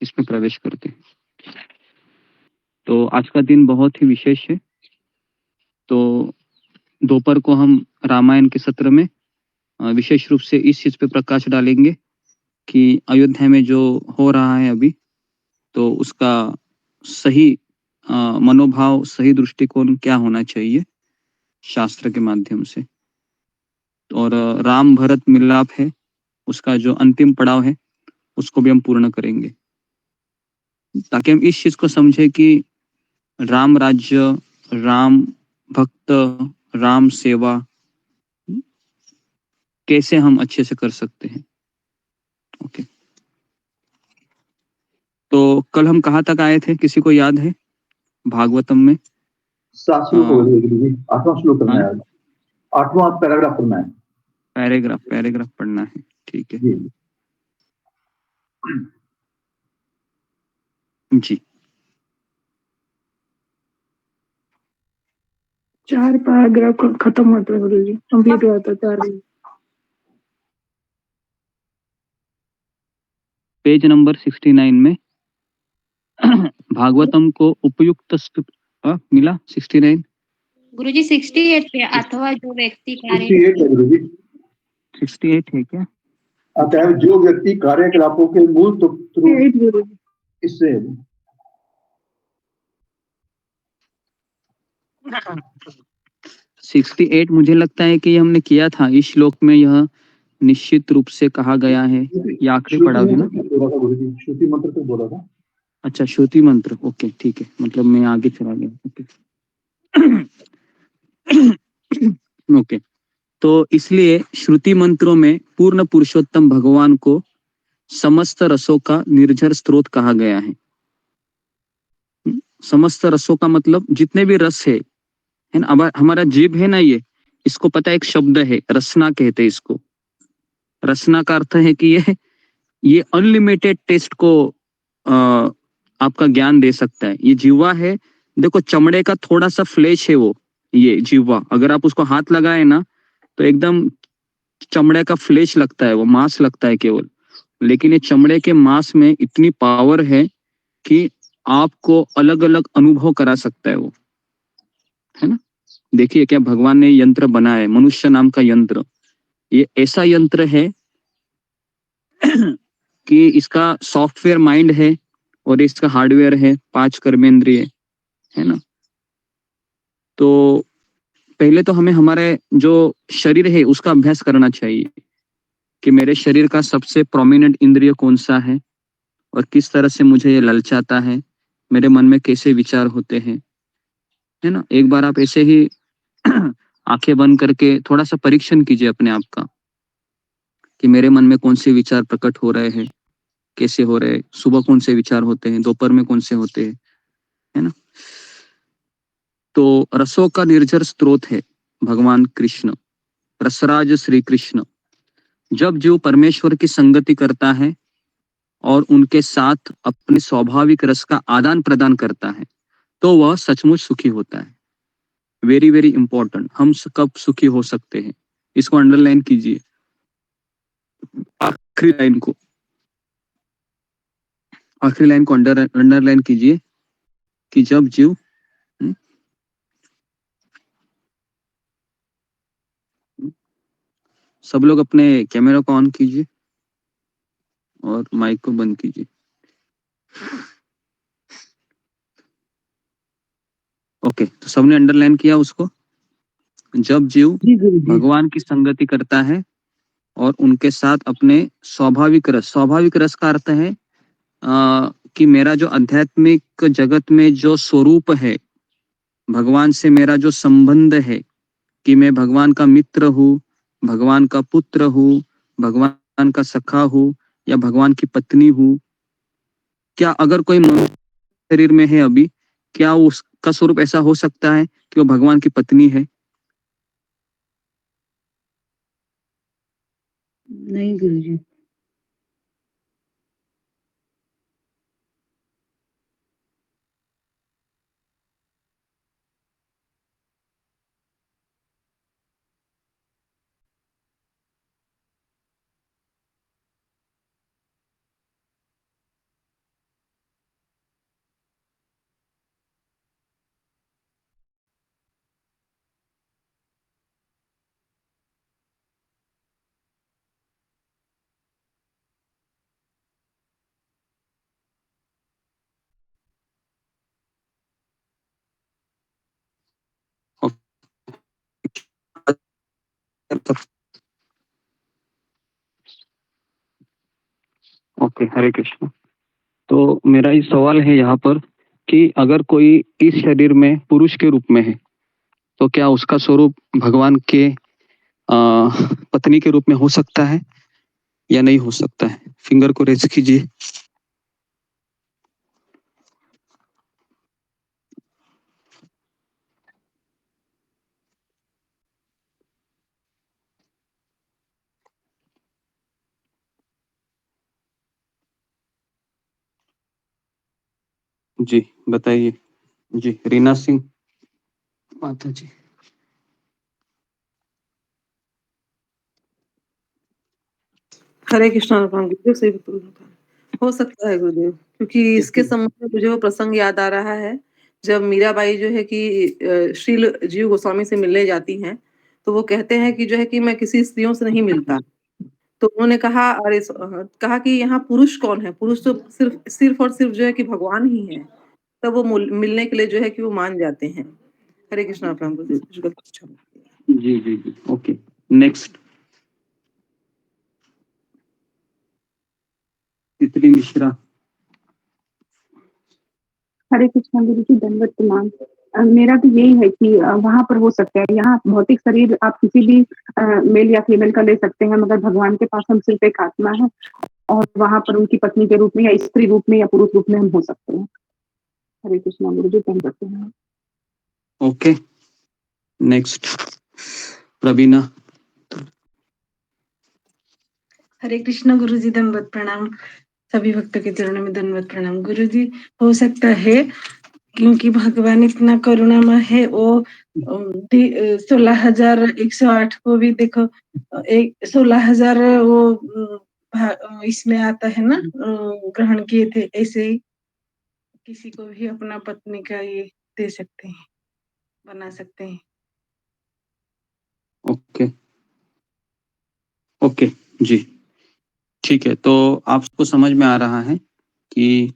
इसमें प्रवेश करते हैं। तो आज का दिन बहुत ही विशेष है। तो दोपहर को हम रामायण के सत्र में विशेष रूप से इस चीज पे प्रकाश डालेंगे कि अयोध्या में जो हो रहा है अभी, तो उसका सही मनोभाव, सही दृष्टिकोण क्या होना चाहिए शास्त्र के माध्यम से। और राम भरत मिलाप है, उसका जो अंतिम पड़ाव है उसको भी हम पूर्ण करेंगे, ताकि हम इस चीज को समझे कि राम राज्य, राम भक्त, राम सेवा कैसे हम अच्छे से कर सकते हैं। ओके, तो कल हम कहाँ तक आए थे, किसी को याद है? भागवतम में 7 श्लोक हो गए गुरुजी, 8वां श्लोक करना है, 8वां पैराग्राफ पढ़ना है। पैराग्राफ पढ़ना है, ठीक है जी। 4 पैराग्राफ खत्म होता है गुरुजी, कंप्लीट होता है 4। पेज नंबर 69 में भागवतम को उपयुक्त मिला 69 गुरुजी 68 पे, अथवा जो व्यक्ति कार्य 68 है गुरुजी, 68 है क्या? अतः जो व्यक्ति कार्यकलापों के मूल तत्व इससे 68 मुझे लगता है कि हमने किया था। इस श्लोक में यह निश्चित रूप से कहा गया है, ये आखिरी पड़ाव है ना? श्रुति मंत्र तो बोला था। अच्छा, श्रुति मंत्र, ओके ठीक है, मतलब मैं आगे चला गया। ओके, तो इसलिए श्रुति मंत्रों में पूर्ण पुरुषोत्तम भगवान को समस्त रसों का निर्झर स्रोत कहा गया है। समस्त रसों का मतलब जितने भी रस है ना। अब हमारा जीभ है ना, ये इसको पता है, एक शब्द है रसना कहते हैं इसको। रसना का अर्थ है कि ये अनलिमिटेड टेस्ट को आपका ज्ञान दे सकता है। ये जीवा है, देखो चमड़े का थोड़ा सा फ्लेश है वो, ये जीवा अगर आप उसको हाथ लगाए ना तो एकदम चमड़े का फ्लेश लगता है, वो मांस लगता है केवल। लेकिन ये चमड़े के मांस में इतनी पावर है कि आपको अलग अलग अनुभव करा सकता है वो, है ना। देखिए क्या भगवान ने यंत्र बनाया है, मनुष्य नाम का यंत्र। ये ऐसा यंत्र है कि इसका सॉफ्टवेयर माइंड है और इसका हार्डवेयर है 5 कर्मेंद्रिय, है ना। तो पहले तो हमें हमारे जो शरीर है उसका अभ्यास करना चाहिए कि मेरे शरीर का सबसे प्रोमिनेंट इंद्रिय कौन सा है और किस तरह से मुझे ये ललचाता है, मेरे मन में कैसे विचार होते हैं, है ना। एक बार आप ऐसे ही आंखें बंद करके थोड़ा सा परीक्षण कीजिए अपने आप का कि मेरे मन में कौन से विचार प्रकट हो रहे हैं, कैसे हो रहे हैं, सुबह कौन से विचार होते हैं, दोपहर में कौन से होते हैं, है ना। तो रसों का निर्झर स्रोत है भगवान कृष्ण, रसराज श्री कृष्ण। जब जीव परमेश्वर की संगति करता है और उनके साथ अपने स्वाभाविक रस का आदान प्रदान करता है तो वह सचमुच सुखी होता है। वेरी वेरी इंपॉर्टेंट, हम कब सुखी हो सकते हैं, इसको अंडरलाइन कीजिए, आखिरी लाइन को अंडरलाइन कीजिए कि जब जीव सब लोग अपने कैमरा को ऑन कीजिए और माइक को बंद कीजिए। ओके, तो सबने अंडरलाइन किया उसको। जब जीव भगवान की संगति करता है और उनके साथ अपने स्वाभाविक रस का अर्थ है कि मेरा जो आध्यात्मिक जगत में जो स्वरूप है, भगवान से मेरा जो संबंध है कि मैं भगवान का मित्र हूँ, भगवान का पुत्र हूँ, भगवान का सखा हो या भगवान की पत्नी हो, क्या अगर कोई मनुष्य शरीर में है अभी, क्या उसका स्वरूप ऐसा हो सकता है कि वो भगवान की पत्नी है? नहीं गुरुजी। ओके, हरे कृष्ण। तो मेरा ये सवाल है यहाँ पर कि अगर कोई इस शरीर में पुरुष के रूप में है, तो क्या उसका स्वरूप भगवान के पत्नी के रूप में हो सकता है या नहीं हो सकता है? फिंगर को रेज कीजिए। जी बताइए। जी रीना सिंह माता जी। हरे कृष्णा गुरुदेव सही हो सकता है गुरुदेव, क्योंकि इसके संबंध में मुझे वो प्रसंग याद आ रहा है जब मीराबाई जो है कि श्रील जीव गोस्वामी से मिलने जाती हैं, तो वो कहते हैं कि जो है कि मैं किसी स्त्रियों से नहीं मिलता। तो उन्होंने कहा कहा कि यहाँ पुरुष कौन है? पुरुष तो सिर्फ सिर्फ और सिर्फ जो है कि भगवान ही है। तब वो मिलने के लिए जो है कि वो मान जाते हैं। हरे कृष्णा गुरुदेव। जी जी जी ओके, नेक्स्ट तितली मिश्रा। हरे कृष्णा गुरु जी, दंडवत प्रणाम। मेरा तो यही है कि वहां पर हो सकता है, यहाँ भौतिक शरीर आप किसी भी मेल या फीमेल का ले सकते हैं, मगर भगवान के पास हम सिर्फ एक आत्मा है और वहां पर उनकी पत्नी के रूप में या स्त्री रूप में या पुरुष रूप में हम हो सकते हैं। हरे कृष्णा गुरु जी, दंडवत प्रणाम। ओके, नेक्स्ट प्रवीणा। हरे कृष्णा गुरु जी, दंडवत प्रणाम। सभी भक्तों के चरणों में दंडवत प्रणाम। गुरु जी, हो सकता है क्योंकि भगवान इतना करुणामय है, वो 16,108 को भी देखो, 16,000 वो इसमें आता है ना, ग्रहण किए थे। ऐसे ही किसी को भी अपना पत्नी का ये दे सकते हैं, बना सकते हैं। ओके ओके जी ठीक है। तो आपको समझ में आ रहा है कि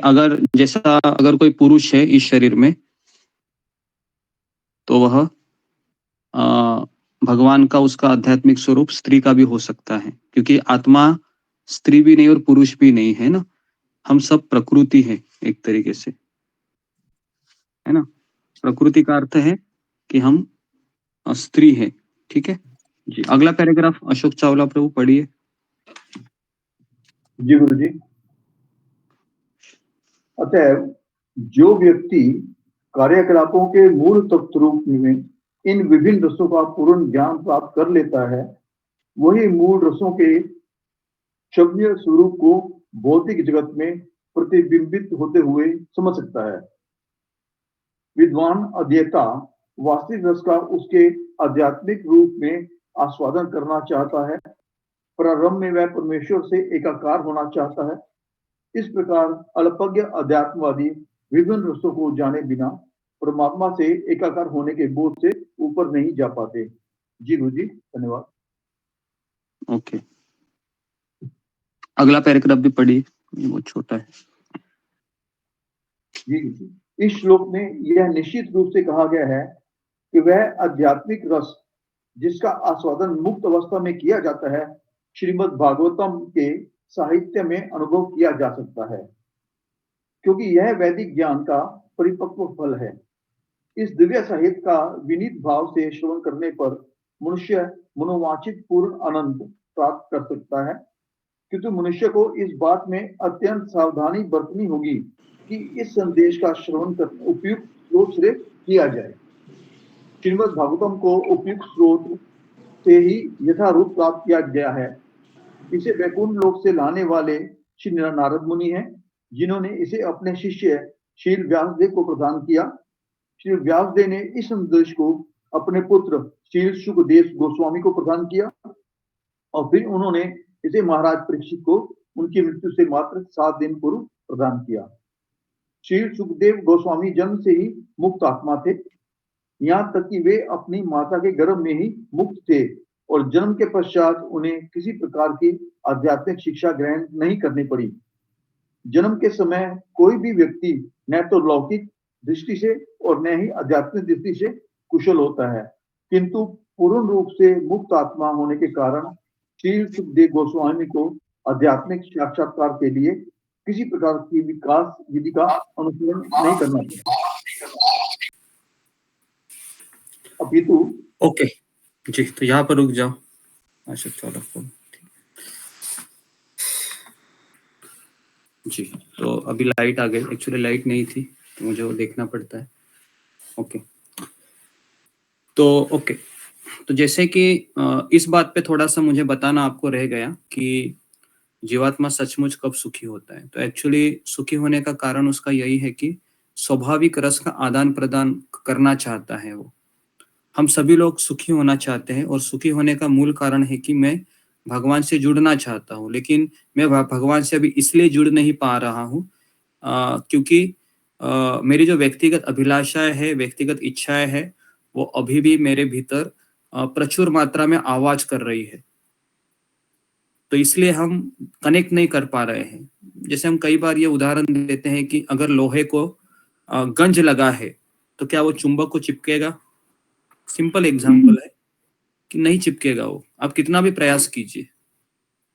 अगर जैसा अगर कोई पुरुष है इस शरीर में, तो वह भगवान का उसका आध्यात्मिक स्वरूप स्त्री का भी हो सकता है, क्योंकि आत्मा स्त्री भी नहीं और पुरुष भी नहीं है ना, हम सब प्रकृति है एक तरीके से, है ना। प्रकृति का अर्थ है कि हम स्त्री है, ठीक है जी। अगला पैराग्राफ अशोक चावला प्रभु पढ़िए। जी गुरु जी। अतः जो व्यक्ति कार्यकलापों के मूल तत्व रूप में इन विभिन्न रसों का पूर्ण ज्ञान प्राप्त कर लेता है, वही मूल रसों के शब्दीय स्वरूप को भौतिक जगत में प्रतिबिंबित होते हुए समझ सकता है। विद्वान अध्येता वास्तविक रस का उसके आध्यात्मिक रूप में आस्वादन करना चाहता है। प्रारंभ में वह परमेश्वर से एकाकार होना चाहता है। इस प्रकार अल्पज्ञ अध्यात्मवादी विभिन्न रसों को जाने बिना परमात्मा से एकाकार होने के बोध से ऊपर नहीं जा पाते। जी गुरु जी, धन्यवाद। ओके, अगला पैराग्राफ भी पढ़िए, ये बहुत छोटा है। जी गुरु जी। इस श्लोक में यह निश्चित रूप से कहा गया है कि वह आध्यात्मिक रस जिसका आस्वादन मुक्त अवस्था में किया जाता है, श्रीमद् भागवतम के साहित्य में अनुभव किया जा सकता है, क्योंकि यह वैदिक ज्ञान का परिपक्व फल है। इस दिव्य साहित्य का विनीत भाव से श्रवण करने पर मनुष्य मनोवांछित पूर्ण आनंद प्राप्त कर सकता है, किंतु मनुष्य को इस बात में अत्यंत सावधानी बरतनी होगी कि इस संदेश का श्रवण उपयुक्त स्रोत से किया जाए। श्रीमद् भागवतम को उपयुक्त स्रोत से ही यथारूप प्राप्त किया गया है। इसे वैकुंठ लोक से लाने वाले श्री नारद मुनि हैं, जिन्होंने इसे अपने शिष्य श्री व्यासदेव को प्रदान किया। श्री व्यासदेव ने इस संदेश को अपने पुत्र श्री सुखदेव गोस्वामी को प्रदान किया और फिर उन्होंने इसे महाराज परीक्षित को उनकी मृत्यु से मात्र 7 दिन पूर्व प्रदान किया। श्री सुखदेव गोस्वामी जन्म से ही मुक्त आत्मा थे, यहाँ तक कि वे अपनी माता के गर्भ में ही मुक्त थे और जन्म के पश्चात उन्हें किसी प्रकार की आध्यात्मिक शिक्षा ग्रहण नहीं करनी पड़ी। जन्म के समय कोई भी व्यक्ति न तो लौकिक दृष्टि से और न ही आध्यात्मिक दृष्टि से कुशल होता है, किंतु पूर्ण रूप से मुक्त आत्मा होने के कारण श्री सुखदेव गोस्वामी को आध्यात्मिक साक्षात्कार के लिए किसी प्रकार की विकास विधि का अनुसरण नहीं करना पड़ा। अपितु ओके जी, तो यहाँ पर रुक जाओ। अच्छा चलो जी, तो अभी लाइट आ गई। एक्चुअली लाइट नहीं थी तो मुझे वो देखना पड़ता है। ओके तो जैसे कि इस बात पे थोड़ा सा मुझे बताना आपको रह गया कि जीवात्मा सचमुच कब सुखी होता है। तो एक्चुअली सुखी होने का कारण उसका यही है कि स्वाभाविक रस का आदान प्रदान करना चाहता है वो। हम सभी लोग सुखी होना चाहते हैं और सुखी होने का मूल कारण है कि मैं भगवान से जुड़ना चाहता हूँ, लेकिन मैं भगवान से अभी इसलिए जुड़ नहीं पा रहा हूँ क्योंकि मेरी जो व्यक्तिगत अभिलाषाएं है, व्यक्तिगत इच्छाएं है, वो अभी भी मेरे भीतर प्रचुर मात्रा में आवाज कर रही है। तो इसलिए हम कनेक्ट नहीं कर पा रहे हैं। जैसे हम कई बार ये उदाहरण देते हैं कि अगर लोहे को गंज लगा है तो क्या वो चुंबक को चिपकेगा? सिंपल एग्जाम्पल है कि नहीं चिपकेगा वो, आप कितना भी प्रयास कीजिए।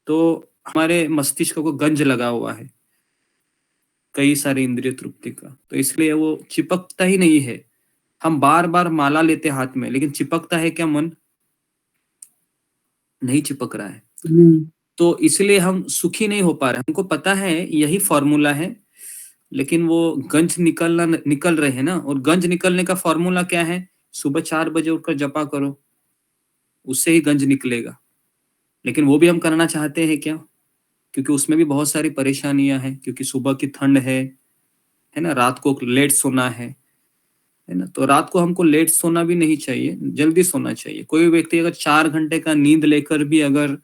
तो हमारे मस्तिष्क को गंज लगा हुआ है कई सारे इंद्रिय तृप्ति का, तो इसलिए वो चिपकता ही नहीं है। हम बार बार माला लेते हाथ में, लेकिन चिपकता है क्या मन? नहीं चिपक रहा है। तो इसलिए हम सुखी नहीं हो पा रहे। हमको पता है यही फॉर्मूला है, लेकिन वो गंज निकल रहे हैं ना। और गंज निकलने का फॉर्मूला क्या है? सुबह 4 बजे उठकर जपा करो, उससे ही गंज निकलेगा। लेकिन वो भी हम करना चाहते हैं क्या? क्योंकि उसमें भी बहुत सारी परेशानियां हैं, क्योंकि सुबह की ठंड है ना, रात को लेट सोना है ना। तो रात को हमको लेट सोना भी नहीं चाहिए, जल्दी सोना चाहिए। कोई व्यक्ति अगर 4 घंटे का नींद लेकर भी अगर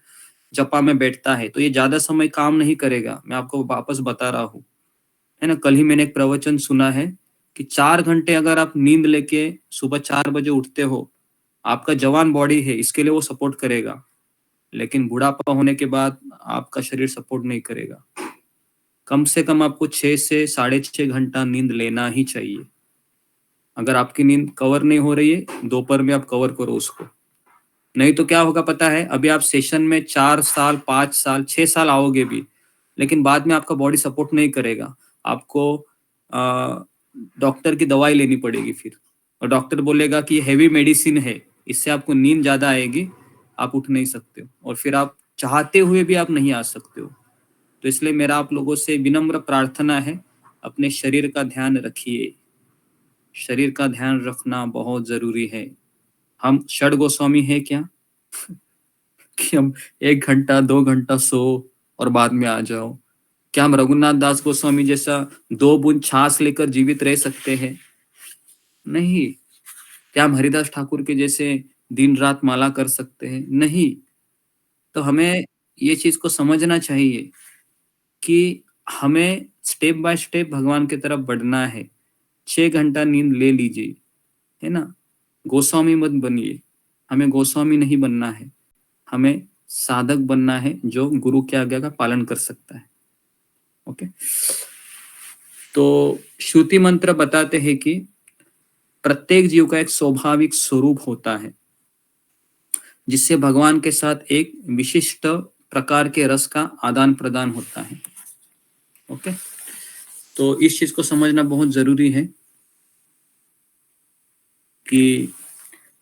जपा में बैठता है तो ये ज्यादा समय काम नहीं करेगा। मैं आपको वापस बता रहा हूँ, है ना। कल ही मैंने एक प्रवचन सुना है कि 4 घंटे अगर आप नींद लेके सुबह 4 बजे उठते हो, आपका जवान बॉडी है, इसके लिए वो सपोर्ट करेगा, लेकिन बुढ़ापा होने के बाद आपका शरीर सपोर्ट नहीं करेगा। कम से कम आपको 6 से 6.5 घंटा नींद लेना ही चाहिए। अगर आपकी नींद कवर नहीं हो रही है, दोपहर में आप कवर करो उसको। नहीं तो क्या होगा पता है? अभी आप सेशन में 4 साल, 5 साल, 6 साल आओगे भी, लेकिन बाद में आपका बॉडी सपोर्ट नहीं करेगा। आपको डॉक्टर की दवाई लेनी पड़ेगी फिर, और डॉक्टर बोलेगा कि हेवी मेडिसिन है, इससे आपको नींद ज्यादा आएगी, आप उठ नहीं सकते हो, और फिर आप चाहते हुए भी आप नहीं आ सकते हो। तो इसलिए मेरा आप लोगों से विनम्र प्रार्थना है, अपने शरीर का ध्यान रखिए। शरीर का ध्यान रखना बहुत जरूरी है। हम षड गोस्वामी है क्या कि हम 1 घंटा 2 घंटा सो और बाद में आ जाओ? क्या हम रघुनाथ दास गोस्वामी जैसा 2 बूंद छाछ लेकर जीवित रह सकते हैं? नहीं। क्या हम हरिदास ठाकुर के जैसे दिन रात माला कर सकते हैं? नहीं। तो हमें ये चीज को समझना चाहिए कि हमें स्टेप बाय स्टेप भगवान की तरफ बढ़ना है। 6 घंटा नींद ले लीजिए, है ना। गोस्वामी मत बनिए, हमें गोस्वामी नहीं बनना है, हमें साधक बनना है जो गुरु की आज्ञा का पालन कर सकता है। ओके। तो श्रुति मंत्र बताते हैं कि प्रत्येक जीव का एक स्वाभाविक स्वरूप होता है, जिससे भगवान के साथ एक विशिष्ट प्रकार के रस का आदान प्रदान होता है। ओके। तो इस चीज को समझना बहुत जरूरी है कि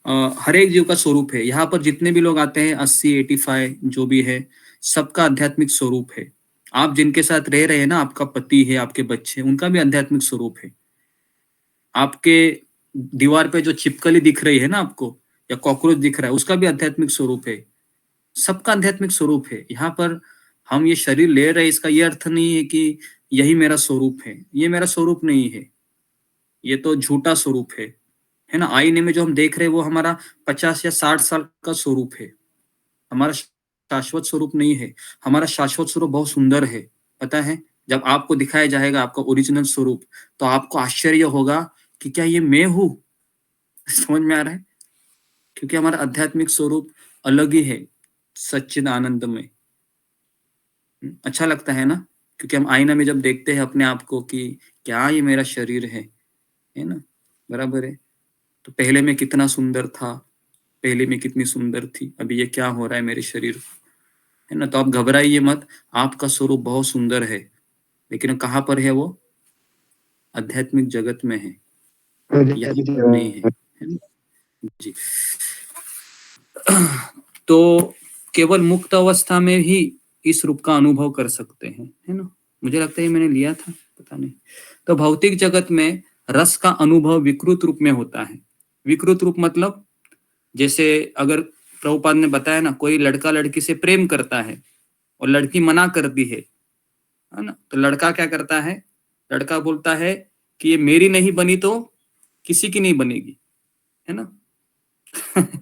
हर एक जीव का स्वरूप है। यहाँ पर जितने भी लोग आते हैं 80-85 जो भी है, सबका आध्यात्मिक स्वरूप है। आप जिनके साथ रह रहे हैं ना, आपका पति है, आपके बच्चे, उनका भी आध्यात्मिक स्वरूप है। आपके दीवार पे जो छिपकली दिख रही है ना आपको, या कॉकरोच दिख रहा है, उसका भी आध्यात्मिक स्वरूप है। सबका आध्यात्मिक स्वरूप है। यहाँ पर हम ये शरीर ले रहे हैं, इसका ये अर्थ नहीं है कि यही मेरा स्वरूप है। ये मेरा स्वरूप नहीं है, ये तो झूठा स्वरूप है ना। आईने में जो हम देख रहे हैं वो हमारा 50 या 60 साल का स्वरूप है, हमारा शाश्वत स्वरूप नहीं है। हमारा शाश्वत स्वरूप बहुत सुंदर है, पता है। जब आपको दिखाया जाएगा आपका ओरिजिनल स्वरूप, तो आपको आश्चर्य होगा कि क्या ये मैं हूं। समझ में आ रहा है? क्योंकि हमारा आध्यात्मिक स्वरूप अलग ही है, सच्चिद आनंद में। अच्छा लगता है ना, क्योंकि हम आईना में जब देखते हैं अपने आप को कि क्या ये मेरा शरीर है ना, बराबर है। तो पहले मैं कितना सुंदर था, पहले मैं कितनी सुंदर थी, अभी ये क्या हो रहा है मेरे शरीर को, है ना। तो आप घबराइए मत, आपका स्वरूप बहुत सुंदर है, लेकिन कहाँ पर है वो? आध्यात्मिक जगत में है, यहाँ पर नहीं है ना? जी। तो केवल मुक्त अवस्था में ही इस रूप का अनुभव कर सकते हैं, है ना। मुझे लगता है मैंने लिया था, पता नहीं। तो भौतिक जगत में रस का अनुभव विकृत रूप में होता है। विकृत रूप मतलब, जैसे अगर प्रभुपाद ने बताया ना, कोई लड़का लड़की से प्रेम करता है और लड़की मना करती है ना, तो लड़का क्या करता है? लड़का बोलता है कि ये मेरी नहीं बनी तो किसी की नहीं बनेगी, है ना।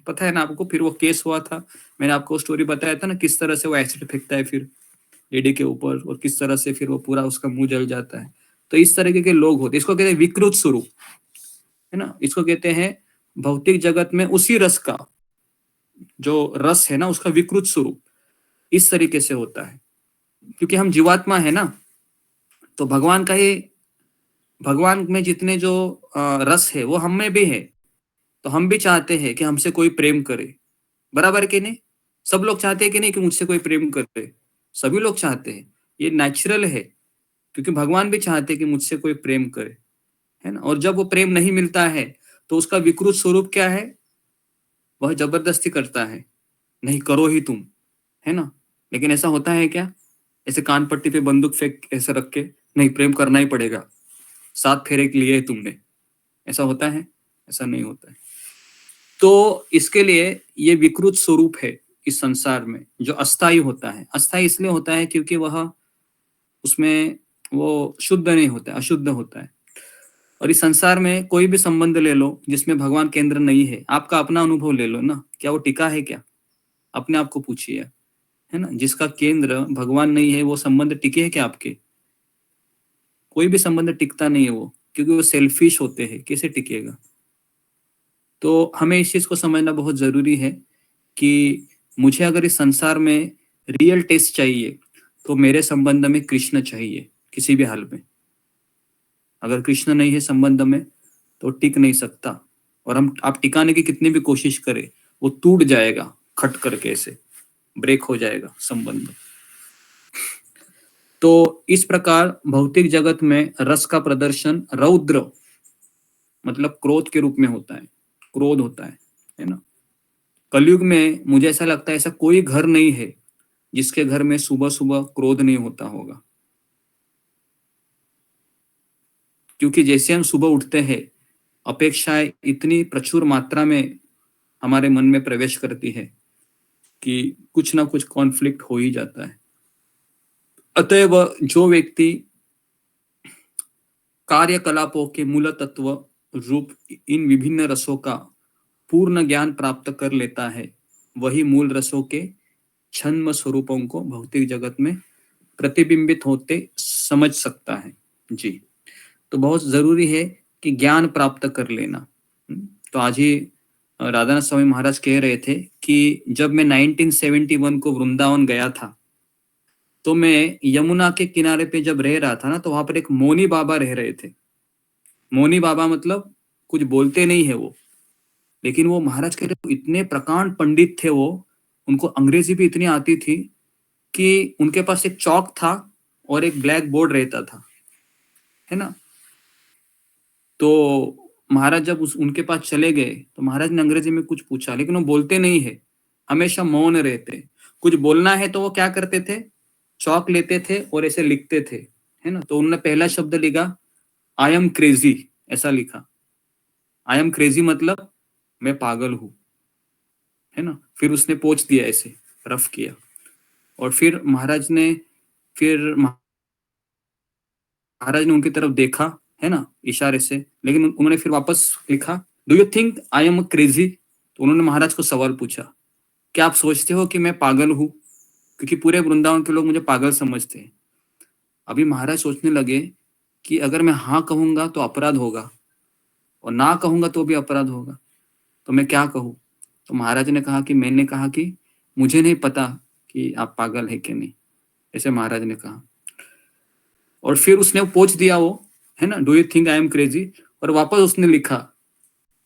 पता है ना आपको, फिर वो केस हुआ था, मैंने आपको स्टोरी बताया था ना, किस तरह से वो एसिड फेंकता है फिर लेडी के ऊपर, और किस तरह से फिर वो पूरा उसका मुंह जल जाता है। तो इस तरीके के लोग होते हैं, इसको कहते हैं विकृत स्वरूप, है ना। इसको कहते हैं भौतिक जगत में उसी रस का, जो रस है ना, उसका विकृत स्वरूप इस तरीके से होता है। क्योंकि हम जीवात्मा है ना, तो भगवान का ही, भगवान में जितने जो रस है वो हम में भी है। तो हम भी चाहते हैं कि हमसे कोई प्रेम करे, बराबर कि नहीं? सब लोग चाहते हैं कि नहीं कि मुझसे कोई प्रेम करे? सभी लोग चाहते हैं, ये नेचुरल है। क्योंकि भगवान भी चाहते हैं कि मुझसे कोई प्रेम करे, है ना। और जब वो प्रेम नहीं मिलता है, तो उसका विकृत स्वरूप क्या है? वह जबरदस्ती करता है, नहीं करो ही तुम, है ना। लेकिन ऐसा होता है क्या? ऐसे कान पट्टी पे बंदूक फेंक ऐसे रख के, नहीं प्रेम करना ही पड़ेगा, 7 फेरे लिए तुमने, ऐसा होता है? ऐसा नहीं होता है। तो इसके लिए ये विकृत स्वरूप है इस संसार में, जो अस्थाई होता है। अस्थाई इसलिए होता है क्योंकि वह, उसमें वो शुद्ध नहीं होता है, अशुद्ध होता है। और इस संसार में कोई भी संबंध ले लो जिसमें भगवान केंद्र नहीं है, आपका अपना अनुभव ले लो ना, क्या वो टिका है क्या? अपने आप को पूछिए, है ना। जिसका केंद्र भगवान नहीं है, वो संबंध टिके हैं क्या आपके? कोई भी संबंध टिकता नहीं है वो, क्योंकि वो सेल्फिश होते हैं, कैसे टिकेगा? तो हमें इस चीज को समझना बहुत जरूरी है कि मुझे अगर इस संसार में रियल टेस्ट चाहिए, तो मेरे संबंध में कृष्ण चाहिए किसी भी हाल में। अगर कृष्ण नहीं है संबंध में, तो टिक नहीं सकता। और आप टिकाने की कितनी भी कोशिश करें, वो टूट जाएगा, खट करके ऐसे ब्रेक हो जाएगा संबंध। तो इस प्रकार भौतिक जगत में रस का प्रदर्शन रौद्र मतलब क्रोध के रूप में होता है, क्रोध होता है ना। कलयुग में मुझे ऐसा लगता है ऐसा कोई घर नहीं है जिसके घर में सुबह सुबह क्रोध नहीं होता होगा। क्योंकि जैसे हम सुबह उठते हैं, अपेक्षाएं इतनी प्रचुर मात्रा में हमारे मन में प्रवेश करती है कि कुछ ना कुछ कॉन्फ्लिक्ट हो ही जाता है। अतएव जो व्यक्ति कार्यकलापों के मूल तत्व रूप इन विभिन्न रसों का पूर्ण ज्ञान प्राप्त कर लेता है, वही मूल रसों के छद्म स्वरूपों को भौतिक जगत में प्रतिबिंबित होते समझ सकता है। जी, तो बहुत जरूरी है कि ज्ञान प्राप्त कर लेना। तो आज ही राधानाथ स्वामी महाराज कह रहे थे कि जब मैं 1971 को वृंदावन गया था, तो मैं यमुना के किनारे पे जब रह रहा था ना, तो वहां पर एक मौनी बाबा रह रहे थे। मौनी बाबा मतलब कुछ बोलते नहीं है वो, लेकिन वो महाराज कह रहे इतने प्रकांड पंडित थे वो, उनको अंग्रेजी भी इतनी आती थी कि उनके पास एक चौक था और एक ब्लैक बोर्ड रहता था, है ना। तो महाराज जब उनके पास चले गए तो महाराज ने अंग्रेजी में कुछ पूछा, लेकिन वो बोलते नहीं है, हमेशा मौन रहते। कुछ बोलना है तो वो क्या करते थे, चौक लेते थे और ऐसे लिखते थे, है ना। तो उन्होंने पहला शब्द लिखा आई एम क्रेजी, ऐसा लिखा। आई एम क्रेजी मतलब मैं पागल हूं, है ना। फिर उसने पोंछ दिया, ऐसे रफ किया, और फिर महाराज ने उनकी तरफ देखा, है ना, इशारे से, लेकिन उन्होंने फिर वापस लिखा do you think I am crazy. तो उन्होंने महाराज को सवाल पूछा, क्या आप सोचते हो कि मैं पागल हूं, क्योंकि पूरे वृंदावन के लोग मुझे पागल समझते हैं। अभी महाराज सोचने लगे कि अगर मैं हाँ कहूंगा तो अपराध होगा, और ना कहूंगा तो भी अपराध होगा, तो मैं क्या कहूं। तो महाराज ने कहा कि मैंने कहा कि मुझे नहीं पता कि आप पागल है कि नहीं, ऐसे महाराज ने कहा। और फिर उसने पोंछ दिया वो, है ना, do you think I am crazy, और वापस उसने लिखा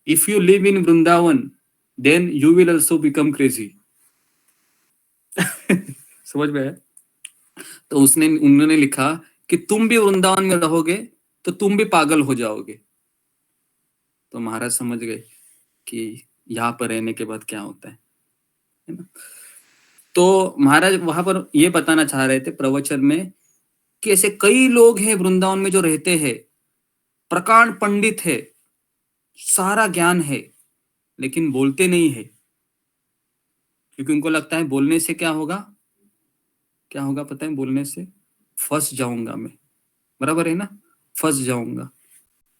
if you live in Vrindavan then you will also become crazy. समझ में है। तो उन्होंने लिखा कि तुम भी वृंदावन में रहोगे तो तुम भी पागल हो जाओगे। तो महाराज समझ गए कि यहाँ पर रहने के बाद क्या होता है ना। तो महाराज वहां पर ये बताना चाह रहे थे प्रवचन में कि ऐसे कई लोग हैं वृंदावन में जो रहते हैं, प्रकांड पंडित है, सारा ज्ञान है, लेकिन बोलते नहीं है, क्योंकि उनको लगता है बोलने से क्या होगा पता है, बोलने से फंस जाऊंगा मैं, बराबर है ना, फंस जाऊंगा।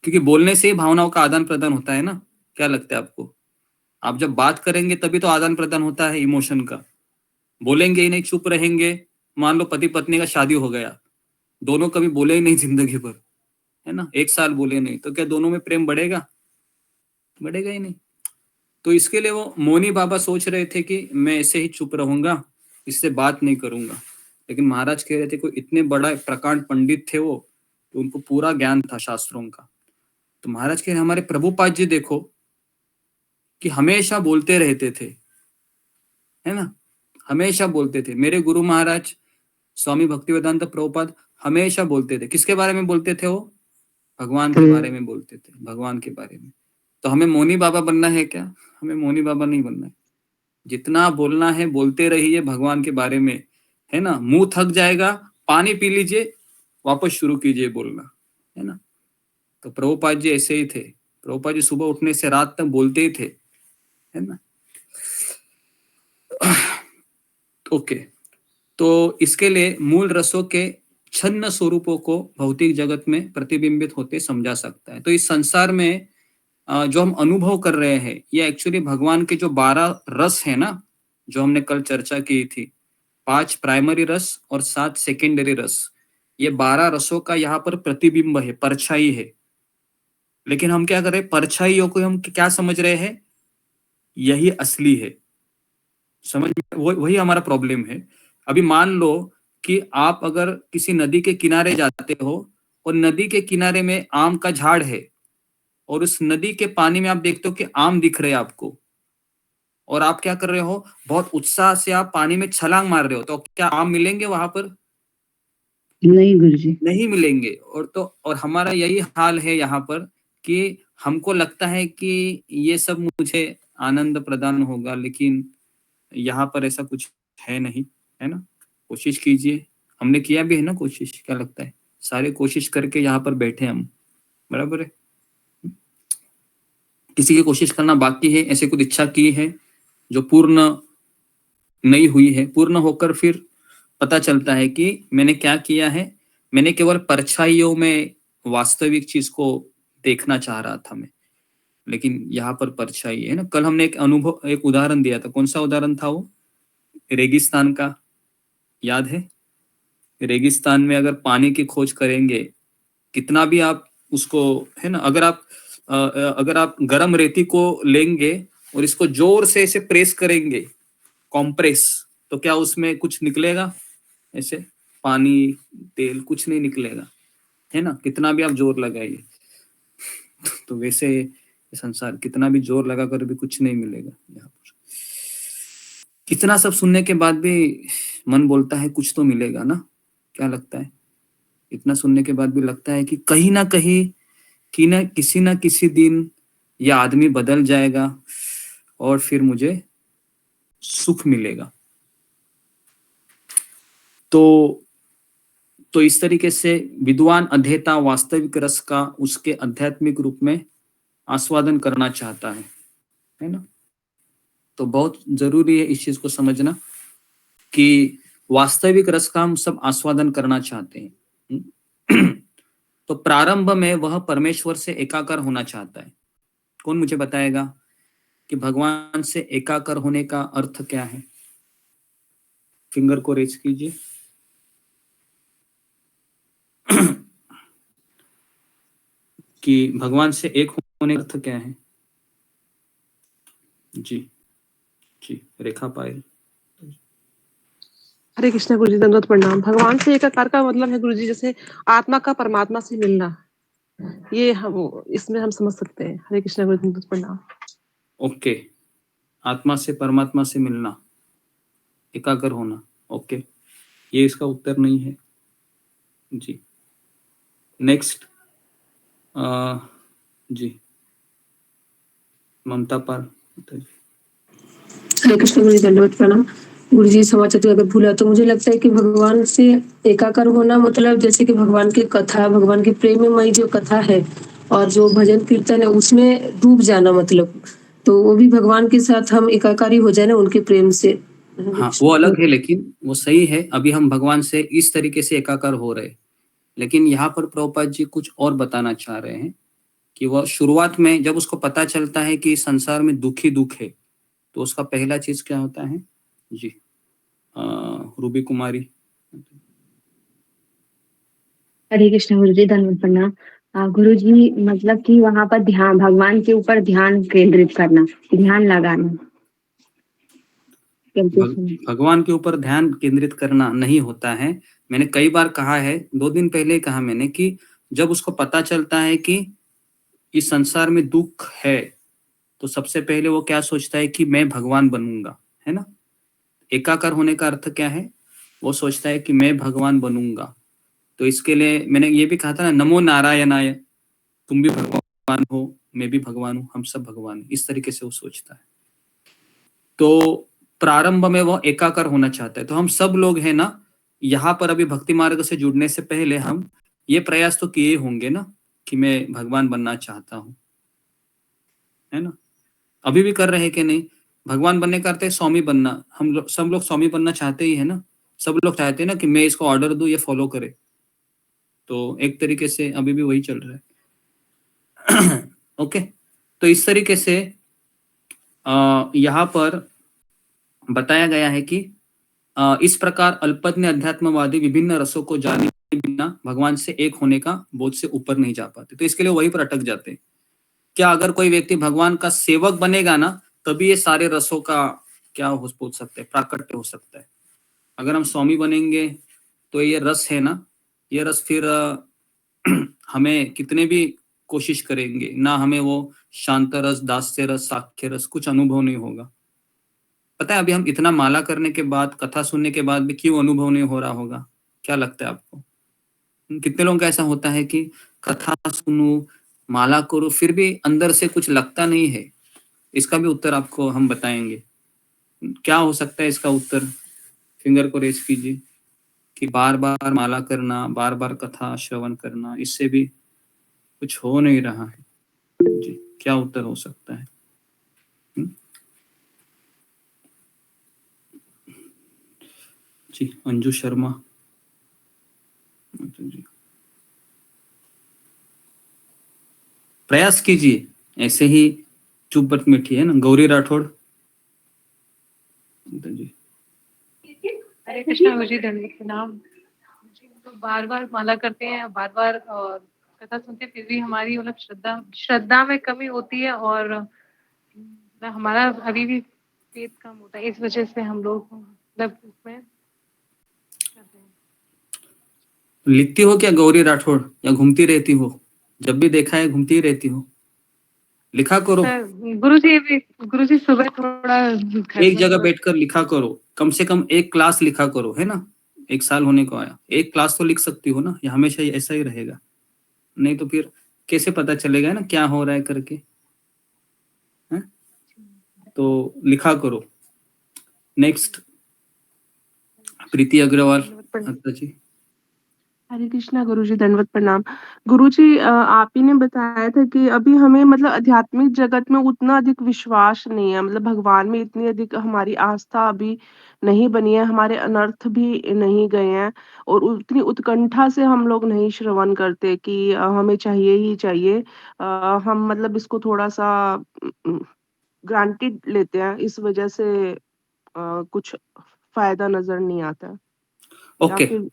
क्योंकि बोलने से ही भावनाओं का आदान प्रदान होता है ना। क्या लगता है आपको, आप जब बात करेंगे तभी तो आदान प्रदान होता है इमोशन का। बोलेंगे ही नहीं, चुप रहेंगे, मान लो पति पत्नी का शादी हो गया, दोनों कभी बोले ही नहीं जिंदगी भर, है ना, 1 साल बोले नहीं, तो क्या दोनों में प्रेम बढ़ेगा ही नहीं। तो इसके लिए वो मौनी बाबा सोच रहे थे कि मैं ऐसे ही चुप रहूंगा, इससे बात नहीं करूंगा। लेकिन महाराज कह रहे थे कोई इतने बड़ा प्रकांड पंडित थे वो, तो उनको पूरा ज्ञान था शास्त्रों का। तो महाराज कह रहे हमारे प्रभुपाद जी देखो कि हमेशा बोलते रहते थे, है ना, हमेशा बोलते थे। मेरे गुरु महाराज स्वामी भक्तिवेदांत प्रभुपाद हमेशा बोलते थे। किसके बारे में बोलते थे वो, भगवान के बारे में बोलते थे, भगवान के बारे में। तो हमें मौनी बाबा बनना है क्या, हमें मौनी बाबा नहीं बनना है। जितना बोलना है बोलते रहिए भगवान के बारे में, है ना। मुंह थक जाएगा, पानी पी लीजिए, वापस शुरू कीजिए बोलना, है ना। तो प्रभुपाद जी ऐसे ही थे। प्रभुपाद जी सुबह उठने से रात तक बोलते ही थे, है ना। ओके, तो इसके लिए मूल रसों के छन्न स्वरूपों को भौतिक जगत में प्रतिबिंबित होते समझा सकता है। तो इस संसार में जो हम अनुभव कर रहे हैं, ये एक्चुअली भगवान के जो 12 रस है ना, जो हमने कल चर्चा की थी, 5 प्राइमरी रस और 7 सेकेंडरी रस, ये 12 रसों का यहाँ पर प्रतिबिंब है, परछाई है। लेकिन हम क्या कर रहे हैं, परछाइयों को हम क्या समझ रहे हैं, यही असली है। समझ, वही हमारा प्रॉब्लम है। अभी मान लो कि आप अगर किसी नदी के किनारे जाते हो और नदी के किनारे में आम का झाड़ है, और उस नदी के पानी में आप देखते हो कि आम दिख रहे हैं आपको, और आप क्या कर रहे हो, बहुत उत्साह से आप पानी में छलांग मार रहे हो, तो क्या आम मिलेंगे वहां पर? नहीं गुरुजी, नहीं मिलेंगे। और हमारा यही हाल है यहाँ पर कि हमको लगता है कि ये सब मुझे आनंद प्रदान होगा, लेकिन यहाँ पर ऐसा कुछ है नहीं, है ना। कोशिश कीजिए, हमने किया भी है ना कोशिश, क्या लगता है, सारे कोशिश करके यहाँ पर बैठे हम, बराबर है। किसी की कोशिश करना बाकी है, ऐसे कुछ इच्छा की है जो पूर्ण नहीं हुई है, पूर्ण होकर फिर पता चलता है कि मैंने क्या किया है, मैंने केवल परछाइयों में वास्तविक चीज को देखना चाह रहा था मैं, लेकिन यहाँ पर परछाई है ना। कल हमने एक उदाहरण दिया था, कौन सा उदाहरण था वो, रेगिस्तान का, याद है। रेगिस्तान में अगर पानी की खोज करेंगे, कितना भी आप उसको, है ना, अगर आप गरम रेती को लेंगे और इसको जोर से ऐसे प्रेस करेंगे, कॉम्प्रेस, तो क्या उसमें कुछ निकलेगा, ऐसे पानी तेल कुछ नहीं निकलेगा, है ना, कितना भी आप जोर लगाइए। तो वैसे संसार, कितना भी जोर लगा कर भी कुछ नहीं मिलेगा यहाँ पर। कितना सब सुनने के बाद भी मन बोलता है कुछ तो मिलेगा ना, क्या लगता है? इतना सुनने के बाद भी लगता है कि कहीं ना कहीं किसी दिन यह आदमी बदल जाएगा और फिर मुझे सुख मिलेगा। तो इस तरीके से विद्वान अध्येता वास्तविक रस का उसके आध्यात्मिक रूप में आस्वादन करना चाहता है ना। तो बहुत जरूरी है इस चीज को समझना कि वास्तविक रस का हम सब आस्वादन करना चाहते हैं। तो प्रारंभ में वह परमेश्वर से एकाकार होना चाहता है। कौन मुझे बताएगा कि भगवान से एकाकार होने का अर्थ क्या है? फिंगर को रेज कीजिए। कि भगवान से एक होने का अर्थ क्या है? जी रेखा पायल। हरे कृष्णा गुरुजी, दंडवत प्रणाम। भगवान से एकाकार का मतलब है गुरुजी जैसे आत्मा का परमात्मा से मिलना, ये हम इसमें हम समझ सकते हैं। हरे कृष्णा गुरुजी, दंडवत प्रणाम। ओके, आत्मा से परमात्मा से मिलना, एकाकार होना। ओके, ये इसका उत्तर नहीं है जी। नेक्स्ट जी ममता पाल। हरे कृष्ण गुरुजी, दंडवत प्रणाम। गुरुजी क्षमा चाहती हूँ अगर भूला तो। मुझे लगता है कि भगवान से एकाकार होना मतलब जैसे कि भगवान की कथा, भगवान की प्रेममयी जो कथा है और जो भजन कीर्तन है उसमें डूब जाना, मतलब तो वो भी भगवान के साथ हम एकाकारी हो जाए ना उनके प्रेम से। हाँ, वो अलग है, लेकिन वो सही है। अभी हम भगवान से इस तरीके से एकाकार हो रहे, लेकिन यहाँ पर प्रभुपाद जी कुछ और बताना चाह रहे हैं कि वह शुरुआत में जब उसको पता चलता है कि संसार में दुख ही दुख है, तो उसका पहला चीज क्या होता है जी? रूबी कुमारी। हरे कृष्ण गुरुजी, धन्यवाद प्रणाम। गुरुजी मतलब कि वहां पर ध्यान, भगवान के ऊपर ध्यान केंद्रित करना, ध्यान लगाना। भगवान के ऊपर ध्यान केंद्रित करना नहीं होता है। मैंने कई बार कहा है, 2 दिन पहले कहा मैंने कि जब उसको पता चलता है कि इस संसार में दुख है, तो सबसे पहले वो क्या सोचता है कि मैं भगवान बनूंगा, है ना। एकाकार होने का अर्थ क्या है? वो सोचता है कि मैं भगवान बनूंगा। तो इसके लिए मैंने ये भी कहा था ना, नमो नारायणाय, तुम भी भगवान हो, मैं भी भगवान हूं, हम सब भगवान हैं। इस तरीके से वो सोचता है। तो प्रारंभ में वो एकाकार होना चाहता है। तो हम सब लोग हैं ना, यहाँ पर अभी भक्ति मार्ग से जुड़ने से पहले हम ये प्रयास तो किए होंगे ना कि मैं भगवान बनना चाहता हूँ, है ना। अभी भी कर रहे हैं कि नहीं? भगवान बनने का अर्थ है स्वामी बनना। सब लोग स्वामी बनना चाहते ही है ना। सब लोग चाहते हैं ना कि मैं इसको ऑर्डर दूं, ये फॉलो करे। तो एक तरीके से अभी भी वही चल रहा है। ओके, तो इस तरीके से यहाँ पर बताया गया है कि इस प्रकार अल्पज्ञ अध्यात्मवादी विभिन्न रसों को जाने बिना भगवान से एक होने का बोध से ऊपर नहीं जा पाते। तो इसके लिए वहीं पर अटक जाते हैं। क्या अगर कोई व्यक्ति भगवान का सेवक बनेगा ना, तभी ये सारे रसों का क्या हो सकता है, प्राकट्य हो सकता है। अगर हम स्वामी बनेंगे तो ये रस है ना, ये रस फिर हमें कितने भी कोशिश करेंगे ना, हमें वो शांत रस, दास्य रस, साख्य रस कुछ अनुभव नहीं होगा। पता है अभी हम इतना माला करने के बाद, कथा सुनने के बाद भी क्यों अनुभव नहीं हो रहा होगा? क्या लगता है आपको? कितने लोगों का ऐसा होता है कि कथा सुनूं, माला करूं, फिर भी अंदर से कुछ लगता नहीं है? इसका भी उत्तर आपको हम बताएंगे। क्या हो सकता है इसका उत्तर? फिंगर को रेज कीजिए कि बार बार माला करना, बार बार कथा श्रवण करना, इससे भी कुछ हो नहीं रहा है जी। क्या उत्तर हो सकता है? जी अंजू शर्मा जी, प्रयास कीजिए, ऐसे ही चुप बट मीठी, है ना। गौरी राठौड़ जी। हरे कृष्णा गुरुजी, धन्यवाद प्रणाम। तो बार बार माला करते हैं, बार बार कथा सुनते हैं, फिर भी हमारी मतलब श्रद्धा में कमी होती है और हमारा अभी भी फेथ कम होता है। इस वजह से हम लोग मतलब उसमें लिखती हो क्या गौरी राठौड़, या घूमती रहती हो? जब भी देखा है घूमती ही रहती हो। लिखा करो गुरुजी सुबह थोड़ा एक जगह बैठकर लिखा करो, कम से कम एक क्लास लिखा करो, है ना। 1 साल होने को आया, एक क्लास तो लिख सकती हो ना, या हमेशा ऐसा ही रहेगा? नहीं तो फिर कैसे पता चलेगा ना क्या हो रहा है करके। तो लिखा करो। नेक्स्ट प्रीति अग्रवाल माता जी। हरे कृष्णा गुरुजी, दंडवत प्रणाम। गुरुजी, आप ही ने बताया था कि अभी हमें मतलब आध्यात्मिक जगत में उतना अधिक विश्वास नहीं है, मतलब भगवान में इतनी अधिक हमारी आस्था अभी नहीं बनी है, हमारे अनर्थ भी नहीं गए हैं और उतनी उत्कंठा से हम लोग नहीं श्रवण करते कि हमें चाहिए ही चाहिए। हम मतलब इसको थोड़ा सा ग्रांटेड लेते हैं, इस वजह से कुछ फायदा नजर नहीं आता है। या ओके, फिर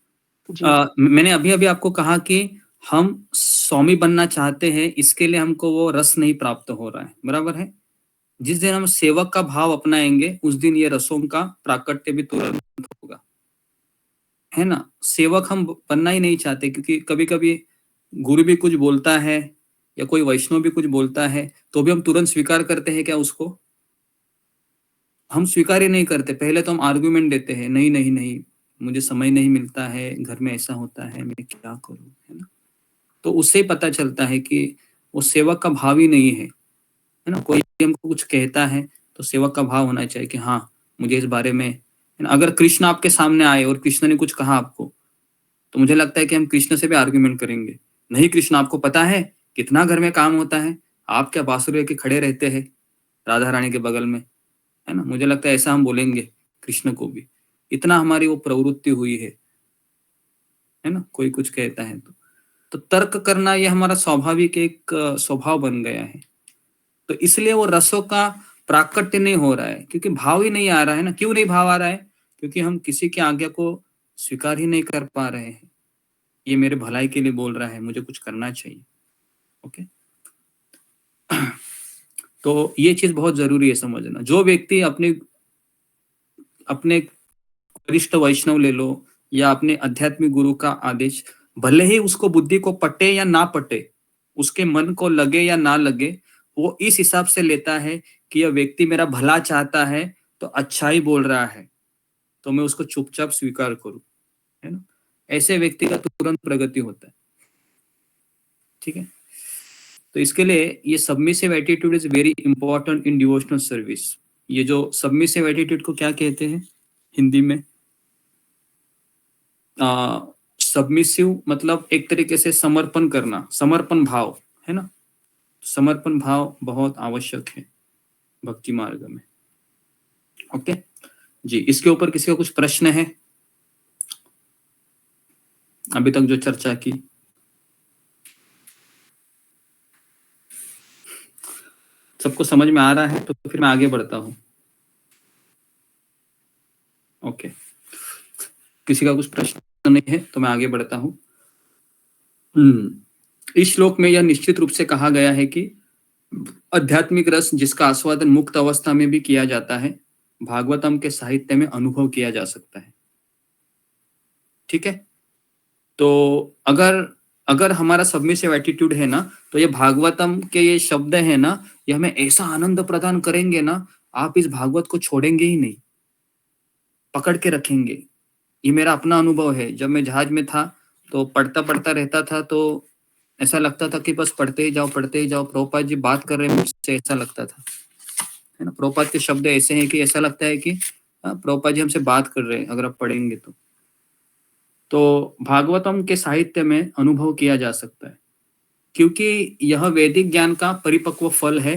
जी मैंने अभी अभी आपको कहा कि हम स्वामी बनना चाहते हैं, इसके लिए हमको वो रस नहीं प्राप्त हो रहा है, बराबर है। जिस दिन हम सेवक का भाव अपनाएंगे उस दिन ये रसों का प्राकट्य भी तुरंत होगा, है ना। सेवक हम बनना ही नहीं चाहते, क्योंकि कभी कभी गुरु भी कुछ बोलता है या कोई वैष्णव भी कुछ बोलता है तो भी हम तुरंत स्वीकार करते हैं क्या उसको? हम स्वीकार ही नहीं करते। पहले तो हम आर्गुमेंट देते हैं, नहीं नहीं नहीं, मुझे समय नहीं मिलता है, घर में ऐसा होता है, मैं क्या करूं, है ना। तो उससे ही पता चलता है कि वो सेवक का भाव ही नहीं है ना। कोई हमको कुछ कहता है तो सेवक का भाव होना चाहिए कि हाँ मुझे इस बारे में, है ना। अगर कृष्ण आपके सामने आए और कृष्ण ने कुछ कहा आपको, तो मुझे लगता है कि हम कृष्ण से भी आर्गुमेंट करेंगे। नहीं कृष्ण, आपको पता है कितना घर में काम होता है, आप क्या बांसुरी लेके खड़े रहते हैं राधा रानी के बगल में, है ना। मुझे लगता है ऐसा हम बोलेंगे कृष्ण को भी, इतना हमारी वो प्रवृत्ति हुई है ना। कोई कुछ कहता है तो तर्क करना ये हमारा स्वाभाविक एक स्वभाव बन गया है। तो इसलिए वो रसों का प्राकट्य नहीं हो रहा है, क्योंकि भाव ही नहीं आ रहा है ना। क्यों नहीं भाव आ रहा है? क्योंकि हम किसी की आज्ञा को स्वीकार ही नहीं कर पा रहे हैं। ये मेरे भलाई के लिए बोल रहा है, मुझे कुछ करना चाहिए। ओके, तो ये चीज बहुत जरूरी है समझना। जो व्यक्ति अपने वरिष्ठ वैष्णव ले लो या अपने आध्यात्मिक गुरु का आदेश, भले ही उसको बुद्धि को पटे या ना पटे, उसके मन को लगे या ना लगे, वो इस हिसाब से लेता है कि यह व्यक्ति मेरा भला चाहता है तो अच्छा ही बोल रहा है, तो मैं उसको चुपचाप स्वीकार करूं, है ना। ऐसे व्यक्ति का तुरंत प्रगति होता है, ठीक है। तो इसके लिए ये submissive attitude is very important in devotional service. ये जो सबमिसिव एटीट्यूड को क्या कहते हैं हिंदी में? सबमिसिव मतलब एक तरीके से समर्पण करना, समर्पण भाव, है ना। समर्पण भाव बहुत आवश्यक है भक्ति मार्ग में। ओके जी, इसके ऊपर किसी का कुछ प्रश्न है अभी तक जो चर्चा की? सबको समझ में आ रहा है तो फिर मैं आगे बढ़ता हूं। ओके, किसी का कुछ प्रश्न नहीं है तो मैं आगे बढ़ता हूं। इस श्लोक में यह निश्चित रूप से कहा गया है कि आध्यात्मिक रस जिसका आस्वादन मुक्त अवस्था में भी किया जाता है, भागवतम के साहित्य में अनुभव किया जा सकता है, ठीक है। तो अगर हमारा सबमिसिव एटीट्यूड है ना, तो ये भागवतम के ये शब्द है ना, ये हमें ऐसा आनंद प्रदान करेंगे ना, आप इस भागवत को छोड़ेंगे ही नहीं, पकड़ के रखेंगे। ये मेरा अपना अनुभव है। जब मैं जहाज में था तो पढ़ता पढ़ता रहता था, तो ऐसा लगता था कि बस पढ़ते ही जाओ पढ़ते ही जाओ। प्रभुपाद जी बात कर रहे हैं मुझसे, ऐसा लगता था, है ना। प्रभुपाद के शब्द ऐसे हैं कि ऐसा लगता है कि प्रभुपाद जी हमसे बात कर रहे हैं, अगर आप पढ़ेंगे तो भागवतम के साहित्य में अनुभव किया जा सकता है, क्योंकि यह वैदिक ज्ञान का परिपक्व फल है।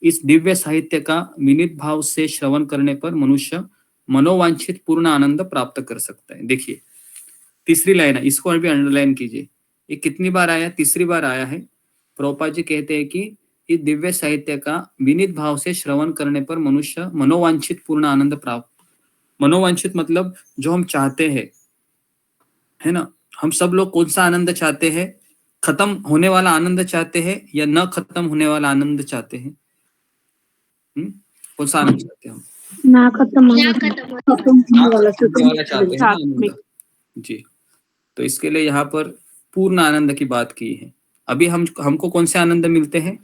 इस दिव्य साहित्य का विनीत भाव से श्रवण करने पर मनुष्य मनोवांछित पूर्ण आनंद प्राप्त कर सकता है। देखिए तीसरी लाइन है, इसको अभी अंडरलाइन कीजिए। ये कितनी बार आया? तीसरी बार आया है। प्रभुपाद जी कहते हैं कि इस दिव्य साहित्य का विनीत भाव से श्रवण करने पर मनुष्य मनोवांछित पूर्ण आनंद प्राप्त। मनोवांछित मतलब जो हम चाहते हैं, है ना। हम सब लोग कौन सा आनंद चाहते हैं? खत्म होने वाला आनंद चाहते हैं या न खत्म होने वाला आनंद चाहते हैं? कौन सा आनंद चाहते हैं हम? ना खत्म वाला चाहते हैं आनंद। जी, तो इसके लिए यहाँ पर पूर्ण आनंद की बात की है। अभी हमको कौन से आनंद मिलते हैं?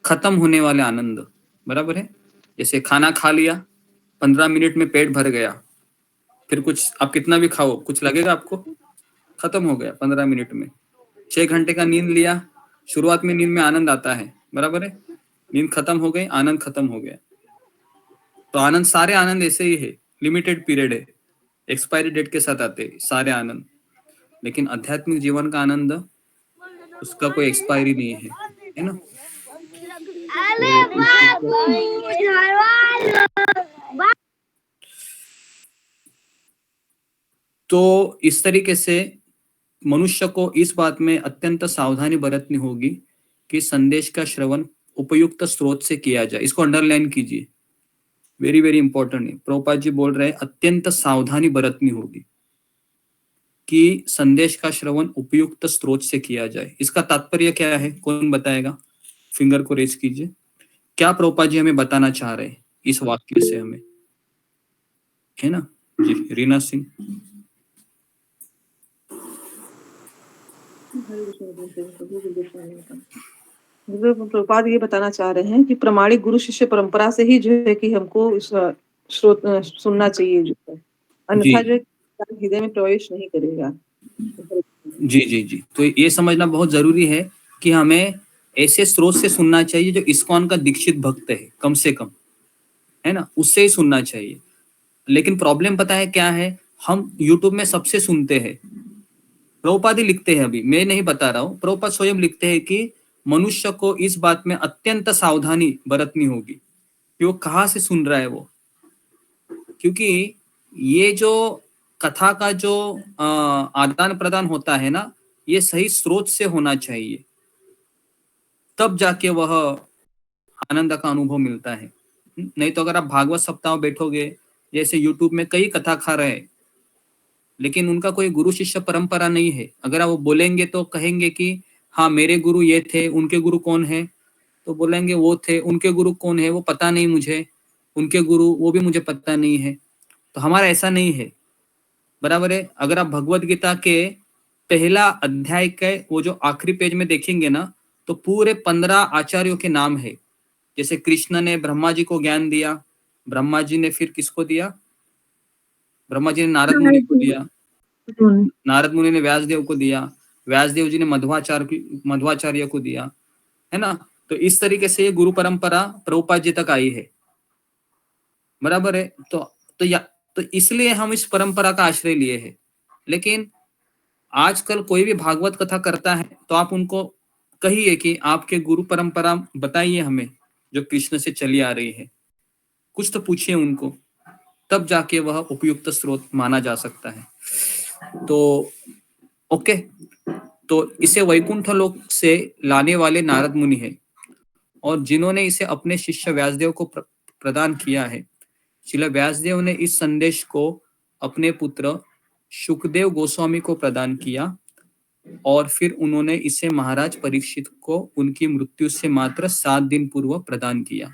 खत्म होने वाले आनंद, बराबर है। जैसे खाना खा लिया, 15 मिनट में पेट भर गया, फिर कुछ आप कितना भी खाओ कुछ लगेगा आपको? खत्म हो गया 15 मिनट में। 6 घंटे का नींद लिया, शुरुआत में नींद में आनंद आता है, बराबर है। नींद खत्म हो गई, आनंद खत्म हो गया। तो आनंद, सारे आनंद ऐसे ही है, लिमिटेड पीरियड है, एक्सपायरी डेट के साथ आते हैं सारे आनंद। लेकिन आध्यात्मिक जीवन का आनंद, उसका कोई एक्सपायरी नहीं है ना। तो इस तरीके से मनुष्य को इस बात में अत्यंत सावधानी बरतनी होगी कि संदेश का श्रवण उपयुक्त स्रोत से किया जाए। इसको अंडरलाइन कीजिए, वेरी वेरी इंपॉर्टेंट है। प्रभुपाद जी बोल रहे हैं अत्यंत सावधानी बरतनी होगी कि संदेश का श्रवण उपयुक्त स्रोत से किया जाए। इसका तात्पर्य क्या है, कौन बताएगा? फिंगर को रेज कीजिए। क्या प्रभुपाद जी हमें बताना चाह रहे हैं इस वाक्य से हमें, है ना जी? रीना सिंह। प्रभुपाद ये बताना चाह रहे हैं कि प्रामाणिक गुरु शिष्य परंपरा से ही जो है कि हमको इस स्रोत सुनना चाहिए जो है, अन्यथा जो हृदय में प्रवेश नहीं करेगा। जी जी जी, तो ये समझना बहुत जरूरी है कि हमें ऐसे स्रोत से सुनना चाहिए जो इस्कॉन का दीक्षित भक्त है, कम से कम, है ना, उससे ही सुनना चाहिए। लेकिन प्रॉब्लम पता है क्या है, हम यूट्यूब में सबसे सुनते हैं। प्रभुपाद ही लिखते हैं, अभी मैं नहीं बता रहा हूँ, प्रभुपाद स्वयं लिखते हैं कि मनुष्य को इस बात में अत्यंत सावधानी बरतनी होगी कि वो कहाँ से सुन रहा है वो, क्योंकि ये जो कथा का जो आदान प्रदान होता है ना, ये सही स्रोत से होना चाहिए, तब जाके वह आनंद का अनुभव मिलता है। नहीं तो अगर आप भागवत सप्ताह बैठोगे, जैसे यूट्यूब में कई कथा खा रहे हैं, लेकिन उनका कोई गुरु शिष्य परंपरा नहीं है। अगर आप वो बोलेंगे तो कहेंगे कि हाँ मेरे गुरु ये थे, उनके गुरु कौन है? तो बोलेंगे वो थे, उनके गुरु कौन है वो पता नहीं मुझे, उनके गुरु वो भी मुझे पता नहीं है। तो हमारा ऐसा नहीं है, बराबर है। अगर आप भगवत गीता के पहला अध्याय के वो जो आखिरी पेज में देखेंगे ना, तो पूरे 15 आचार्यों के नाम है। जैसे कृष्ण ने ब्रह्मा जी को ज्ञान दिया, ब्रह्मा जी ने फिर किसको दिया? ब्रह्मा जी ने नारद मुनि को दिया, नारद मुनि ने व्यासदेव को दिया, व्यासदेव जी ने मध्वाचार्य को दिया, है ना। तो इस तरीके से ये गुरु परंपरा प्रभुपाद जी तक आई है, बराबर है। तो इसलिए हम इस परंपरा का आश्रय लिए हैं। लेकिन आजकल कोई भी भागवत कथा करता है तो आप उनको कहिए कि आपके गुरु परंपरा बताइए हमें जो कृष्ण से चली आ रही है, कुछ तो पूछिए उनको, तब जाके वह उपयुक्त स्रोत माना जा सकता है। तो ओके, तो इसे वैकुंठ लोक से लाने वाले नारद मुनि है, और जिन्होंने इसे अपने शिष्य व्यासदेव को प्रदान किया है। श्रील व्यासदेव ने इस संदेश को अपने पुत्र शुकदेव गोस्वामी को प्रदान किया, और फिर उन्होंने इसे महाराज परीक्षित को उनकी मृत्यु से मात्र 7 दिन पूर्व प्रदान किया।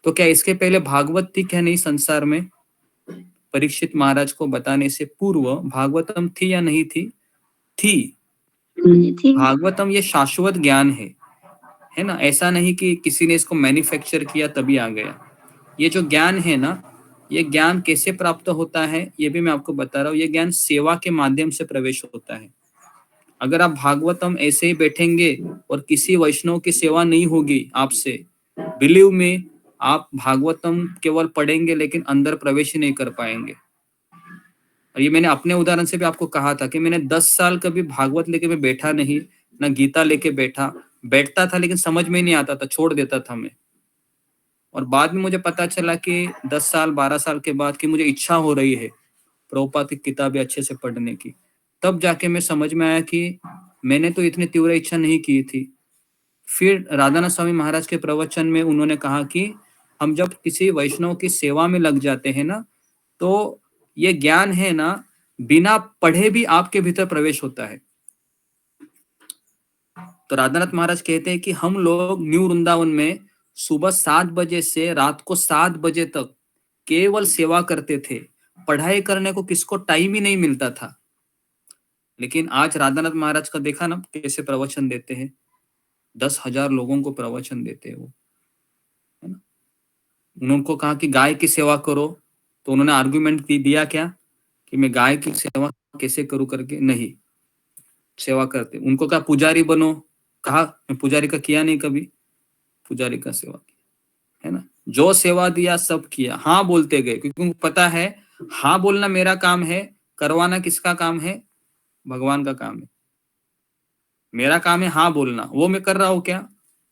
तो क्या इसके पहले भागवत थी क्या नहीं संसार में? परीक्षित महाराज को बताने से पूर्व भागवतम थी या नहीं थी? थी। भागवतम ये शाश्वत ज्ञान है ना। ऐसा नहीं कि किसी ने इसको मैन्युफैक्चर किया तभी आ गया। ये जो ज्ञान है ना, ये ज्ञान कैसे प्राप्त होता है ये भी मैं आपको बता रहा हूँ। ये ज्ञान सेवा के माध्यम से प्रवेश होता है। अगर आप भागवतम ऐसे ही बैठेंगे और किसी वैष्णव की सेवा नहीं होगी आपसे, बिलीव में आप भागवतम केवल पढ़ेंगे लेकिन अंदर प्रवेश ही नहीं कर पाएंगे। और ये मैंने अपने उदाहरण से भी आपको कहा था कि मैंने 10 साल कभी भागवत लेके मैं बैठा नहीं, ना गीता लेके बैठता था, लेकिन समझ में नहीं आता था, छोड़ देता था मैं। और बाद में मुझे पता चला कि 10 साल 12 साल के बाद कि मुझे इच्छा हो रही है प्रभुपाद की किताबें अच्छे से पढ़ने की, तब जाके मैं समझ में आया कि मैंने तो इतनी तीव्र इच्छा नहीं की थी। फिर राधानाथ स्वामी महाराज के प्रवचन में उन्होंने कहा कि हम जब किसी वैष्णव की सेवा में लग जाते हैं ना, तो ये ज्ञान है ना, बिना पढ़े भी आपके भीतर प्रवेश होता है। तो राधानाथ महाराज कहते हैं कि हम लोग न्यू वृंदावन में सुबह 7 बजे से रात को 7 बजे तक केवल सेवा करते थे, पढ़ाई करने को किसको टाइम ही नहीं मिलता था। लेकिन आज राधानाथ महाराज का देखा ना कैसे प्रवचन देते हैं, 10,000 लोगों को प्रवचन देते हैं वो, है ना। उनको कहा कि गाय की सेवा करो, तो उन्होंने आर्गुमेंट दिया क्या कि मैं गाय की सेवा कैसे करूं करके, नहीं सेवा करते। उनको कहा पुजारी बनो, कहा मैं पुजारी का किया नहीं कभी, पुजारी का सेवा किया, है ना। जो सेवा दिया सब किया, हाँ बोलते गए, क्योंकि उनको पता है हाँ बोलना मेरा काम है, करवाना किसका काम है? भगवान का काम है। मेरा काम है हाँ बोलना, वो मैं कर रहा हूं क्या?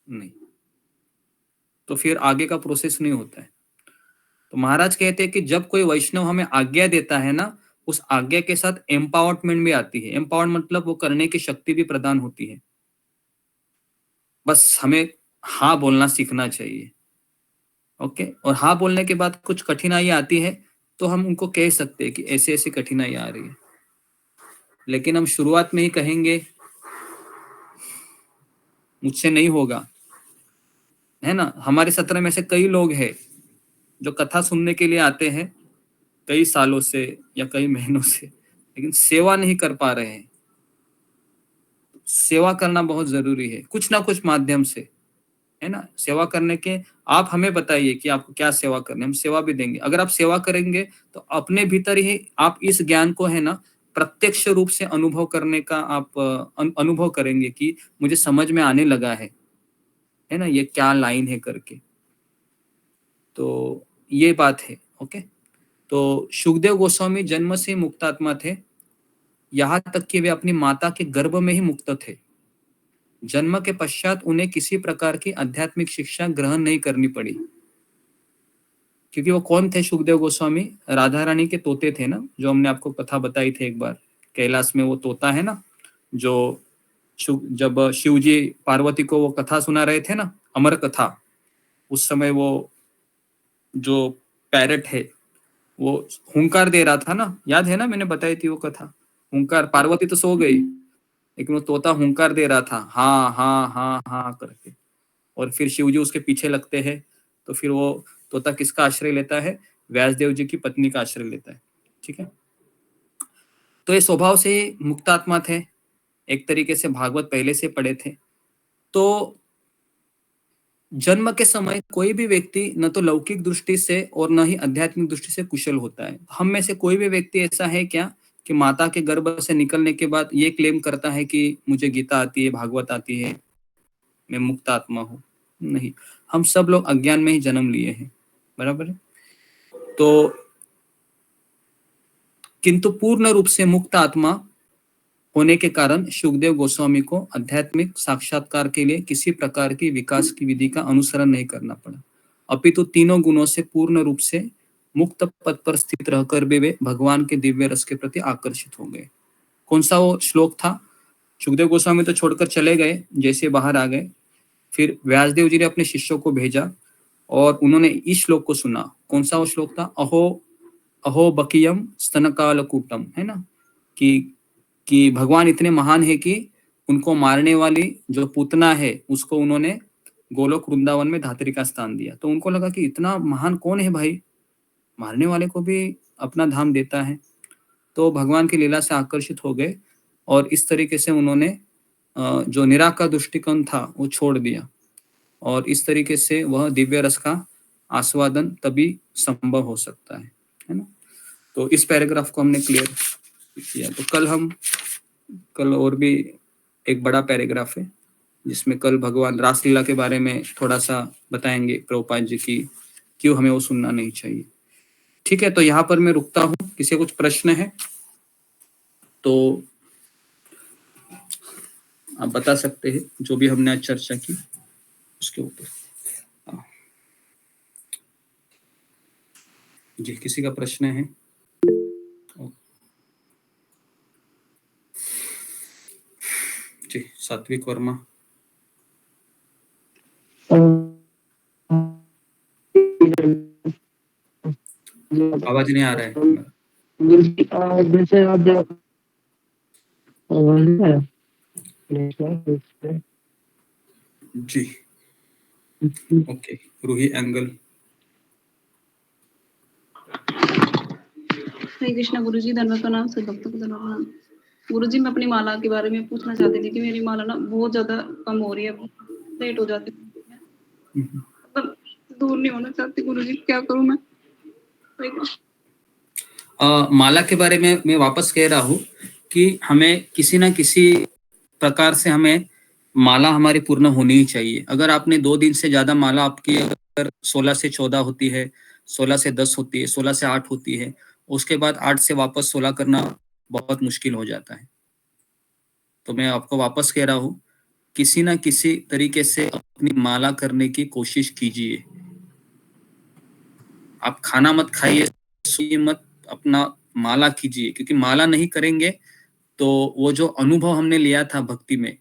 नहीं। तो फिर आगे का प्रोसेस नहीं होता है। तो महाराज कहते हैं कि जब कोई वैष्णव हमें आज्ञा देता है ना, उस आज्ञा के साथ एम्पावरमेंट भी आती है। एम्पावरमेंट मतलब वो करने की शक्ति भी प्रदान होती है। बस हमें हाँ बोलना सीखना चाहिए। ओके, और हाँ बोलने के बाद कुछ कठिनाई आती है तो हम उनको कह सकते हैं कि ऐसे ऐसी कठिनाई आ रही है, लेकिन हम शुरुआत में ही कहेंगे मुझसे नहीं होगा, है ना। हमारे सत्र में से कई लोग हैं जो कथा सुनने के लिए आते हैं कई सालों से या कई महीनों से, लेकिन सेवा नहीं कर पा रहे हैं। सेवा करना बहुत जरूरी है, कुछ ना कुछ माध्यम से, है ना। सेवा करने के आप हमें बताइए कि आपको क्या सेवा करनी है, हम सेवा भी देंगे। अगर आप सेवा करेंगे तो अपने भीतर ही आप इस ज्ञान को, है ना, प्रत्यक्ष रूप से अनुभव करने का आप अनुभव करेंगे कि मुझे समझ में आने लगा है ना, ये क्या लाइन है करके। तो ये बात है। ओके, तो सुखदेव गोस्वामी जन्म से मुक्तात्मा थे, यहाँ तक कि वे अपनी माता के गर्भ में ही मुक्त थे। जन्म के पश्चात उन्हें किसी प्रकार की आध्यात्मिक शिक्षा ग्रहण नहीं करनी पड़ी, क्योंकि वो कौन थे? सुखदेव गोस्वामी राधा रानी के तोते थे ना, जो हमने आपको कथा बताई थी एक बार। कैलाश में वो तोता है ना, जो जब शिव जी पार्वती को वो कथा सुना रहे थे ना, अमर कथा, उस समय वो जो पैरट है वो हुंकार दे रहा था ना, याद है ना, मैंने बताई थी वो कथा। हुंकार, पार्वती तो सो गई लेकिन वो तोता हुंकार दे रहा था, हाँ हाँ हाँ हाँ करके। और फिर शिव जी उसके पीछे लगते हैं, तो फिर वो तोता किसका आश्रय लेता है? व्यासदेव जी की पत्नी का आश्रय लेता है। ठीक है, तो ये स्वभाव से मुक्तात्मा थे, एक तरीके से भागवत पहले से पढ़े थे। तो जन्म के समय कोई भी व्यक्ति न तो लौकिक दृष्टि से और न ही आध्यात्मिक दृष्टि से कुशल होता है। हम में से कोई भी व्यक्ति ऐसा है क्या कि माता के गर्भ से निकलने के बाद ये क्लेम करता है कि मुझे गीता आती है, भागवत आती है, मैं मुक्त आत्मा हूं? नहीं, हम सब लोग अज्ञान में ही जन्म लिए हैं, बराबर है। तो किंतु पूर्ण रूप से मुक्त आत्मा होने के कारण सुखदेव गोस्वामी को आध्यात्मिक साक्षात्कार के लिए किसी प्रकार की विकास की विधि का अनुसरण नहीं करना पड़ा, अपितु तीनों गुणों से पूर्ण रूप से मुक्त पद पर स्थित रहकर भी वे भगवान के दिव्य रस के प्रति आकर्षित हो गए। कौन सा वो श्लोक था? सुखदेव गोस्वामी तो छोड़कर चले गए, जैसे बाहर आ गए, फिर व्यासदेव जी ने अपने शिष्यों को भेजा और उन्होंने इस श्लोक को सुना। कौन सा वो श्लोक था? अहो अहो बकियम स्तनकालकूटम, है ना, कि भगवान इतने महान है कि उनको मारने वाली जो पूतना है उसको उन्होंने गोलोक वृंदावन में धात्री का स्थान दिया। तो उनको लगा कि इतना महान कौन है भाई, मारने वाले को भी अपना धाम देता है। तो भगवान की लीला से आकर्षित हो गए और इस तरीके से उन्होंने जो निराकार दृष्टिकोण था वो छोड़ दिया, और इस तरीके से वह दिव्य रस का आस्वादन तभी संभव हो सकता है ना। तो इस पैराग्राफ को हमने क्लियर किया। तो कल और भी एक बड़ा पैराग्राफ है जिसमें कल भगवान रासलीला के बारे में थोड़ा सा बताएंगे प्रभुपाद जी की क्यों हमें वो सुनना नहीं चाहिए। ठीक है, तो यहाँ पर मैं रुकता हूँ। किसी कुछ प्रश्न है तो आप बता सकते हैं, जो भी हमने आज चर्चा की उसके ऊपर। जी, किसी का प्रश्न है? जी, सात्विक वर्मा। आवाज नहीं आ रहा है। जी, ओके। रूही एंगल। हरे कृष्णा गुरुजी, धन्यवाद प्रणाम। सब भक्तों को धन्यवाद प्रणाम। गुरुजी, मैं अपनी माला के बारे में पूछना चाहती थी कि मेरी माला ना बहुत ज्यादा कम हो रही है, लेट हो जाती है, मतलब दूर नहीं होना चाहती। गुरुजी, क्या करूं मैं? माला के बारे में मैं वापस कह रहा हूँ कि हमें किसी ना किसी प्रकार से हमें माला हमारी पूर्ण होनी ही चाहिए। अगर आपने 2 दिन से ज्यादा माला आपकी 16 से 14 होती है, 16 से 10 होती है, 16 से 8 होती है, उसके बाद 8 से वापस 16 करना बहुत मुश्किल हो जाता है। तो मैं आपको वापस कह रहा हूँ, किसी ना किसी तरीके से अपनी माला करने की कोशिश कीजिए। आप खाना मत खाइए, सोइए मत, अपना माला कीजिए, क्योंकि माला नहीं करेंगे तो वो जो अनुभव हमने लिया था भक्ति में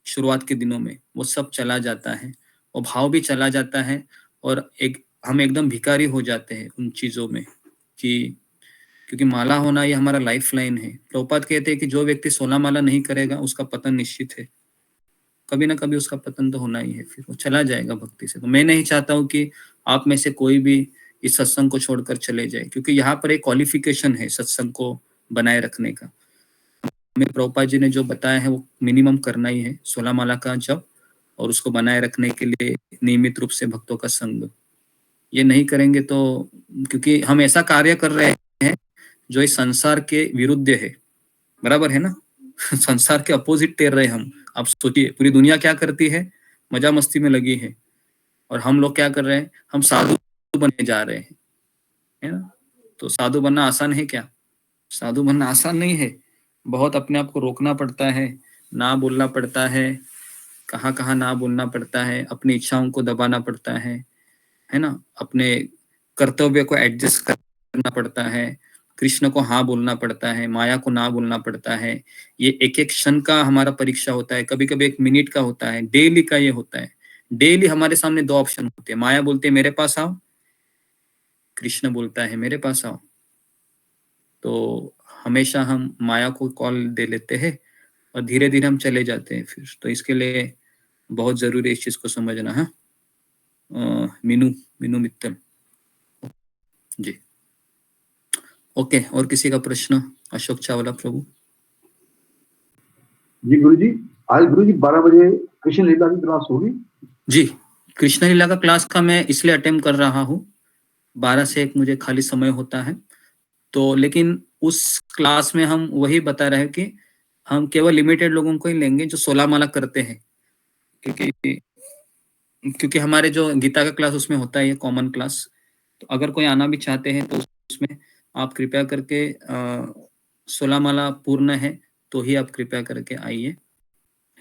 शुरुआत के दिनों में, वो सब चला जाता है, वो भाव भी चला जाता है, और हम एकदम भिखारी हो जाते हैं उन चीजों में, कि क्योंकि माला होना ये हमारा लाइफ लाइन है। प्रभुपाद कहते हैं कि जो व्यक्ति 16 माला नहीं करेगा उसका पतन निश्चित है, कभी ना कभी उसका पतन तो होना ही है, फिर वो चला जाएगा भक्ति से। तो मैं नहीं चाहता हूँ कि आप में से कोई भी इस सत्संग को छोड़कर चले जाए, क्योंकि यहाँ पर एक क्वालिफिकेशन है सत्संग को बनाए रखने का। हमें प्रभुपाद जी ने जो बताया है वो मिनिमम करना ही है, 16 माला का जप, और उसको बनाए रखने के लिए नियमित रूप से भक्तों का संग। ये नहीं करेंगे तो, क्योंकि हम ऐसा कार्य कर रहे हैं जो इस संसार के विरुद्ध है, बराबर है ना? संसार के अपोजिट तैर रहे हम। आप सोचिए, पूरी दुनिया क्या करती है, मजा मस्ती में लगी है, और हम लोग क्या कर रहे हैं, हम साधु बनने जा रहे हैं, है ना? तो साधु बनना आसान है क्या? साधु बनना आसान नहीं है, बहुत अपने आप को रोकना पड़ता है, ना बोलना पड़ता है, कहाँ कहाँ ना बोलना पड़ता है, अपनी इच्छाओं को दबाना पड़ता है ना? अपने कर्तव्य को एडजस्ट करना पड़ता है, कृष्ण को हाँ बोलना पड़ता है, माया को ना बोलना पड़ता है। ये एक एक क्षण का हमारा परीक्षा होता है, कभी कभी 1 मिनट का होता है, डेली का ये होता है। डेली हमारे सामने 2 ऑप्शन होते हैं, माया बोलते हैं मेरे पास आओ, कृष्ण बोलता है मेरे पास आओ। तो हमेशा हम माया को कॉल दे लेते हैं और धीरे धीरे हम चले जाते हैं फिर। तो इसके लिए बहुत जरूरी है इस चीज को समझना है। मीनू मित्तल जी, ओके। और किसी का प्रश्न? अशोक चावला प्रभु जी गुरु जी, आज गुरु जी 12 बजे कृष्ण लीला की क्लास होगी जी। कृष्ण लीला का क्लास का मैं इसलिए अटेम्प्ट कर रहा हूँ, 12 से 1 मुझे खाली समय होता है, तो लेकिन उस क्लास में हम वही बता रहे हैं कि हम केवल लिमिटेड लोगों को ही लेंगे जो 16 माला करते हैं, क्योंकि हमारे जो गीता का क्लास उसमें होता है, ये कॉमन क्लास। तो अगर कोई आना भी चाहते हैं तो उसमें आप कृपया करके 16 माला पूर्ण है तो ही आप कृपया करके आइए,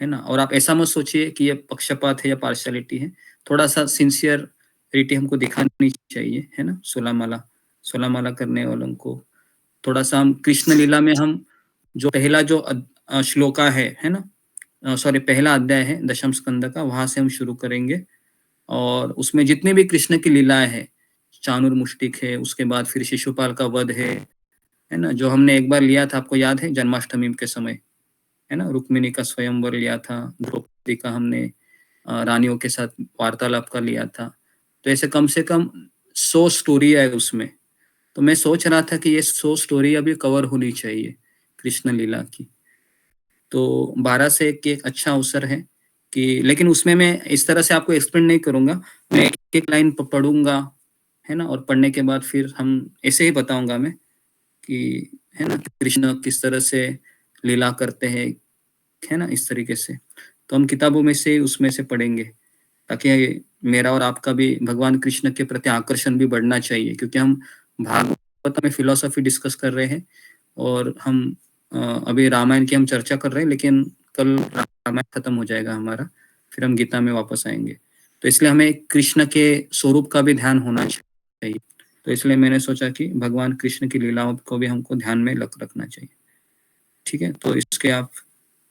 है ना? और आप ऐसा मत सोचिए कि ये पक्षपात है या पार्शियलिटी है, थोड़ा सा सिंसियरिटी हमको दिखानी चाहिए, है ना? 16 माला करने वालों को थोड़ा सा हम कृष्ण लीला में, हम जो पहला जो श्लोका है ना, सॉरी पहला अध्याय है दशम स्कंद का, वहां से हम शुरू करेंगे। और उसमें जितने भी कृष्ण की लीलाएं हैं, चाणूर है, उसके बाद फिर शिशुपाल का वध है ना, जो हमने एक बार लिया था, आपको याद है, जन्माष्टमी के समय, है ना? रुक्मिणी का स्वयंवर लिया था, द्रौपदी का हमने रानियों के साथ वार्तालाप का लिया था। तो ऐसे कम से कम 100 स्टोरी है उसमें। तो मैं सोच रहा था कि ये 100 स्टोरी अभी कवर होनी चाहिए कृष्ण लीला की। तो 12 से 1 एक अच्छा अवसर है कि, लेकिन उसमें मैं इस तरह से आपको एक्सप्लेन नहीं करूंगा, मैं एक लाइन पढ़ूंगा, है ना? और पढ़ने के बाद फिर हम ऐसे ही बताऊंगा मैं कि, है ना, कृष्ण किस तरह से लीला करते हैं, है ना, इस तरीके से। तो हम किताबों में से उसमें से पढ़ेंगे, ताकि मेरा और आपका भी भगवान कृष्ण के प्रति आकर्षण भी बढ़ना चाहिए, क्योंकि हम भागवत में फिलोसॉफी डिस्कस कर रहे हैं, और हम अभी रामायण की हम चर्चा कर रहे हैं, लेकिन कल रामायण खत्म हो जाएगा हमारा, फिर हम गीता में वापस आएंगे। तो इसलिए हमें कृष्ण के स्वरूप का भी ध्यान होना चाहिए। तो इसलिए मैंने सोचा कि भगवान कृष्ण की लीलाओं को भी हमको ध्यान में रखना चाहिए। ठीक है, तो इसके आप,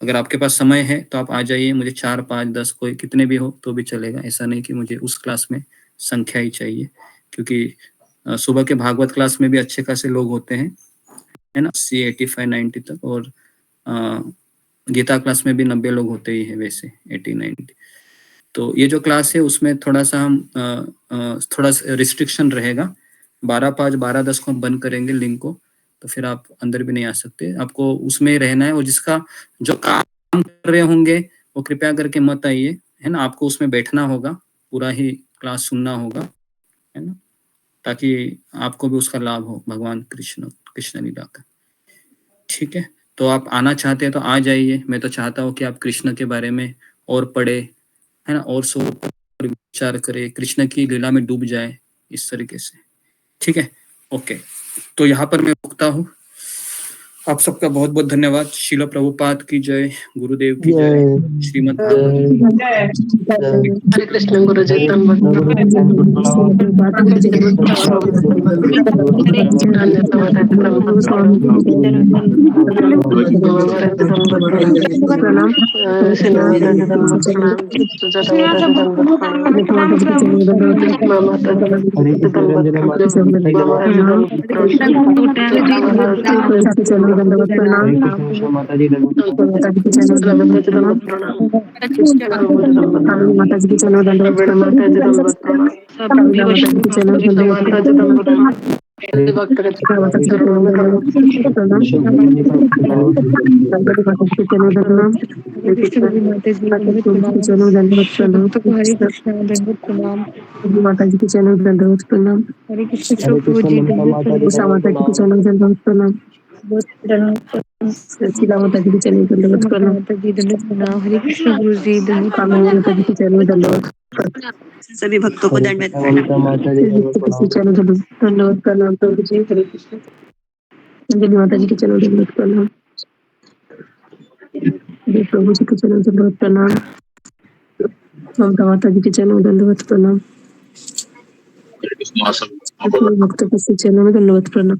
अगर आपके पास समय है तो आप आ जाइए, मुझे 4, 5, 10 कोई कितने भी हो तो भी चलेगा, ऐसा नहीं कि मुझे उस क्लास में संख्या ही चाहिए, क्योंकि सुबह के भागवत क्लास में भी अच्छे खासे लोग होते हैं, है ना, 80, 85, 90 तक, और गीता क्लास में भी 90 लोग होते ही है वैसे, 80, 90। तो ये जो क्लास है उसमें थोड़ा सा हम थोड़ा रिस्ट्रिक्शन रहेगा, 12, 5, 12, 10 को हम बंद करेंगे लिंक को, तो फिर आप अंदर भी नहीं आ सकते, आपको उसमें रहना है। और जिसका जो काम कर रहे होंगे वो कृपया करके मत आइए, है ना, आपको उसमें बैठना होगा, पूरा ही क्लास सुनना होगा, है ना, ताकि आपको भी उसका लाभ हो भगवान कृष्ण लीला का। ठीक है, तो आप आना चाहते हैं तो आ जाइए। मैं तो चाहता हूँ कि आप कृष्ण के बारे में और पढ़े, है ना, और स्वरूप विचार करे, कृष्ण की लीला में डूब जाए, इस तरीके से। ठीक है, ओके। तो यहाँ पर मैं रुकता हूँ। आप सबका बहुत बहुत धन्यवाद। शिला प्रभुपाद की जय, गुरुदेव की जय, श्रीमद् हरे कृष्ण गुरु जी माता जी माता जी की चलो दंडवत माता जी की चलो दंडवत प्रणाम। हरे कृष्ण प्रभु जी उषा माता जी की चलो दंडवत प्रणाम। शीला माता जी की चलो दंडवत प्रणाम। हरे कृष्ण गुरु जी कामिनी माता जी की चलो दंडवत। सभी भक्तों को दंडवत प्रणाम। दंडवत प्रणाम प्रभु जी। हरे कृष्ण। अंजलि माता जी की चलो दंडवत प्रणाम। प्रभु जी की चलो दंडवत प्रणाम। ममता माता जी की चलो दंडवत प्रणाम। भक्तों को चलो में दंडवत प्रणाम।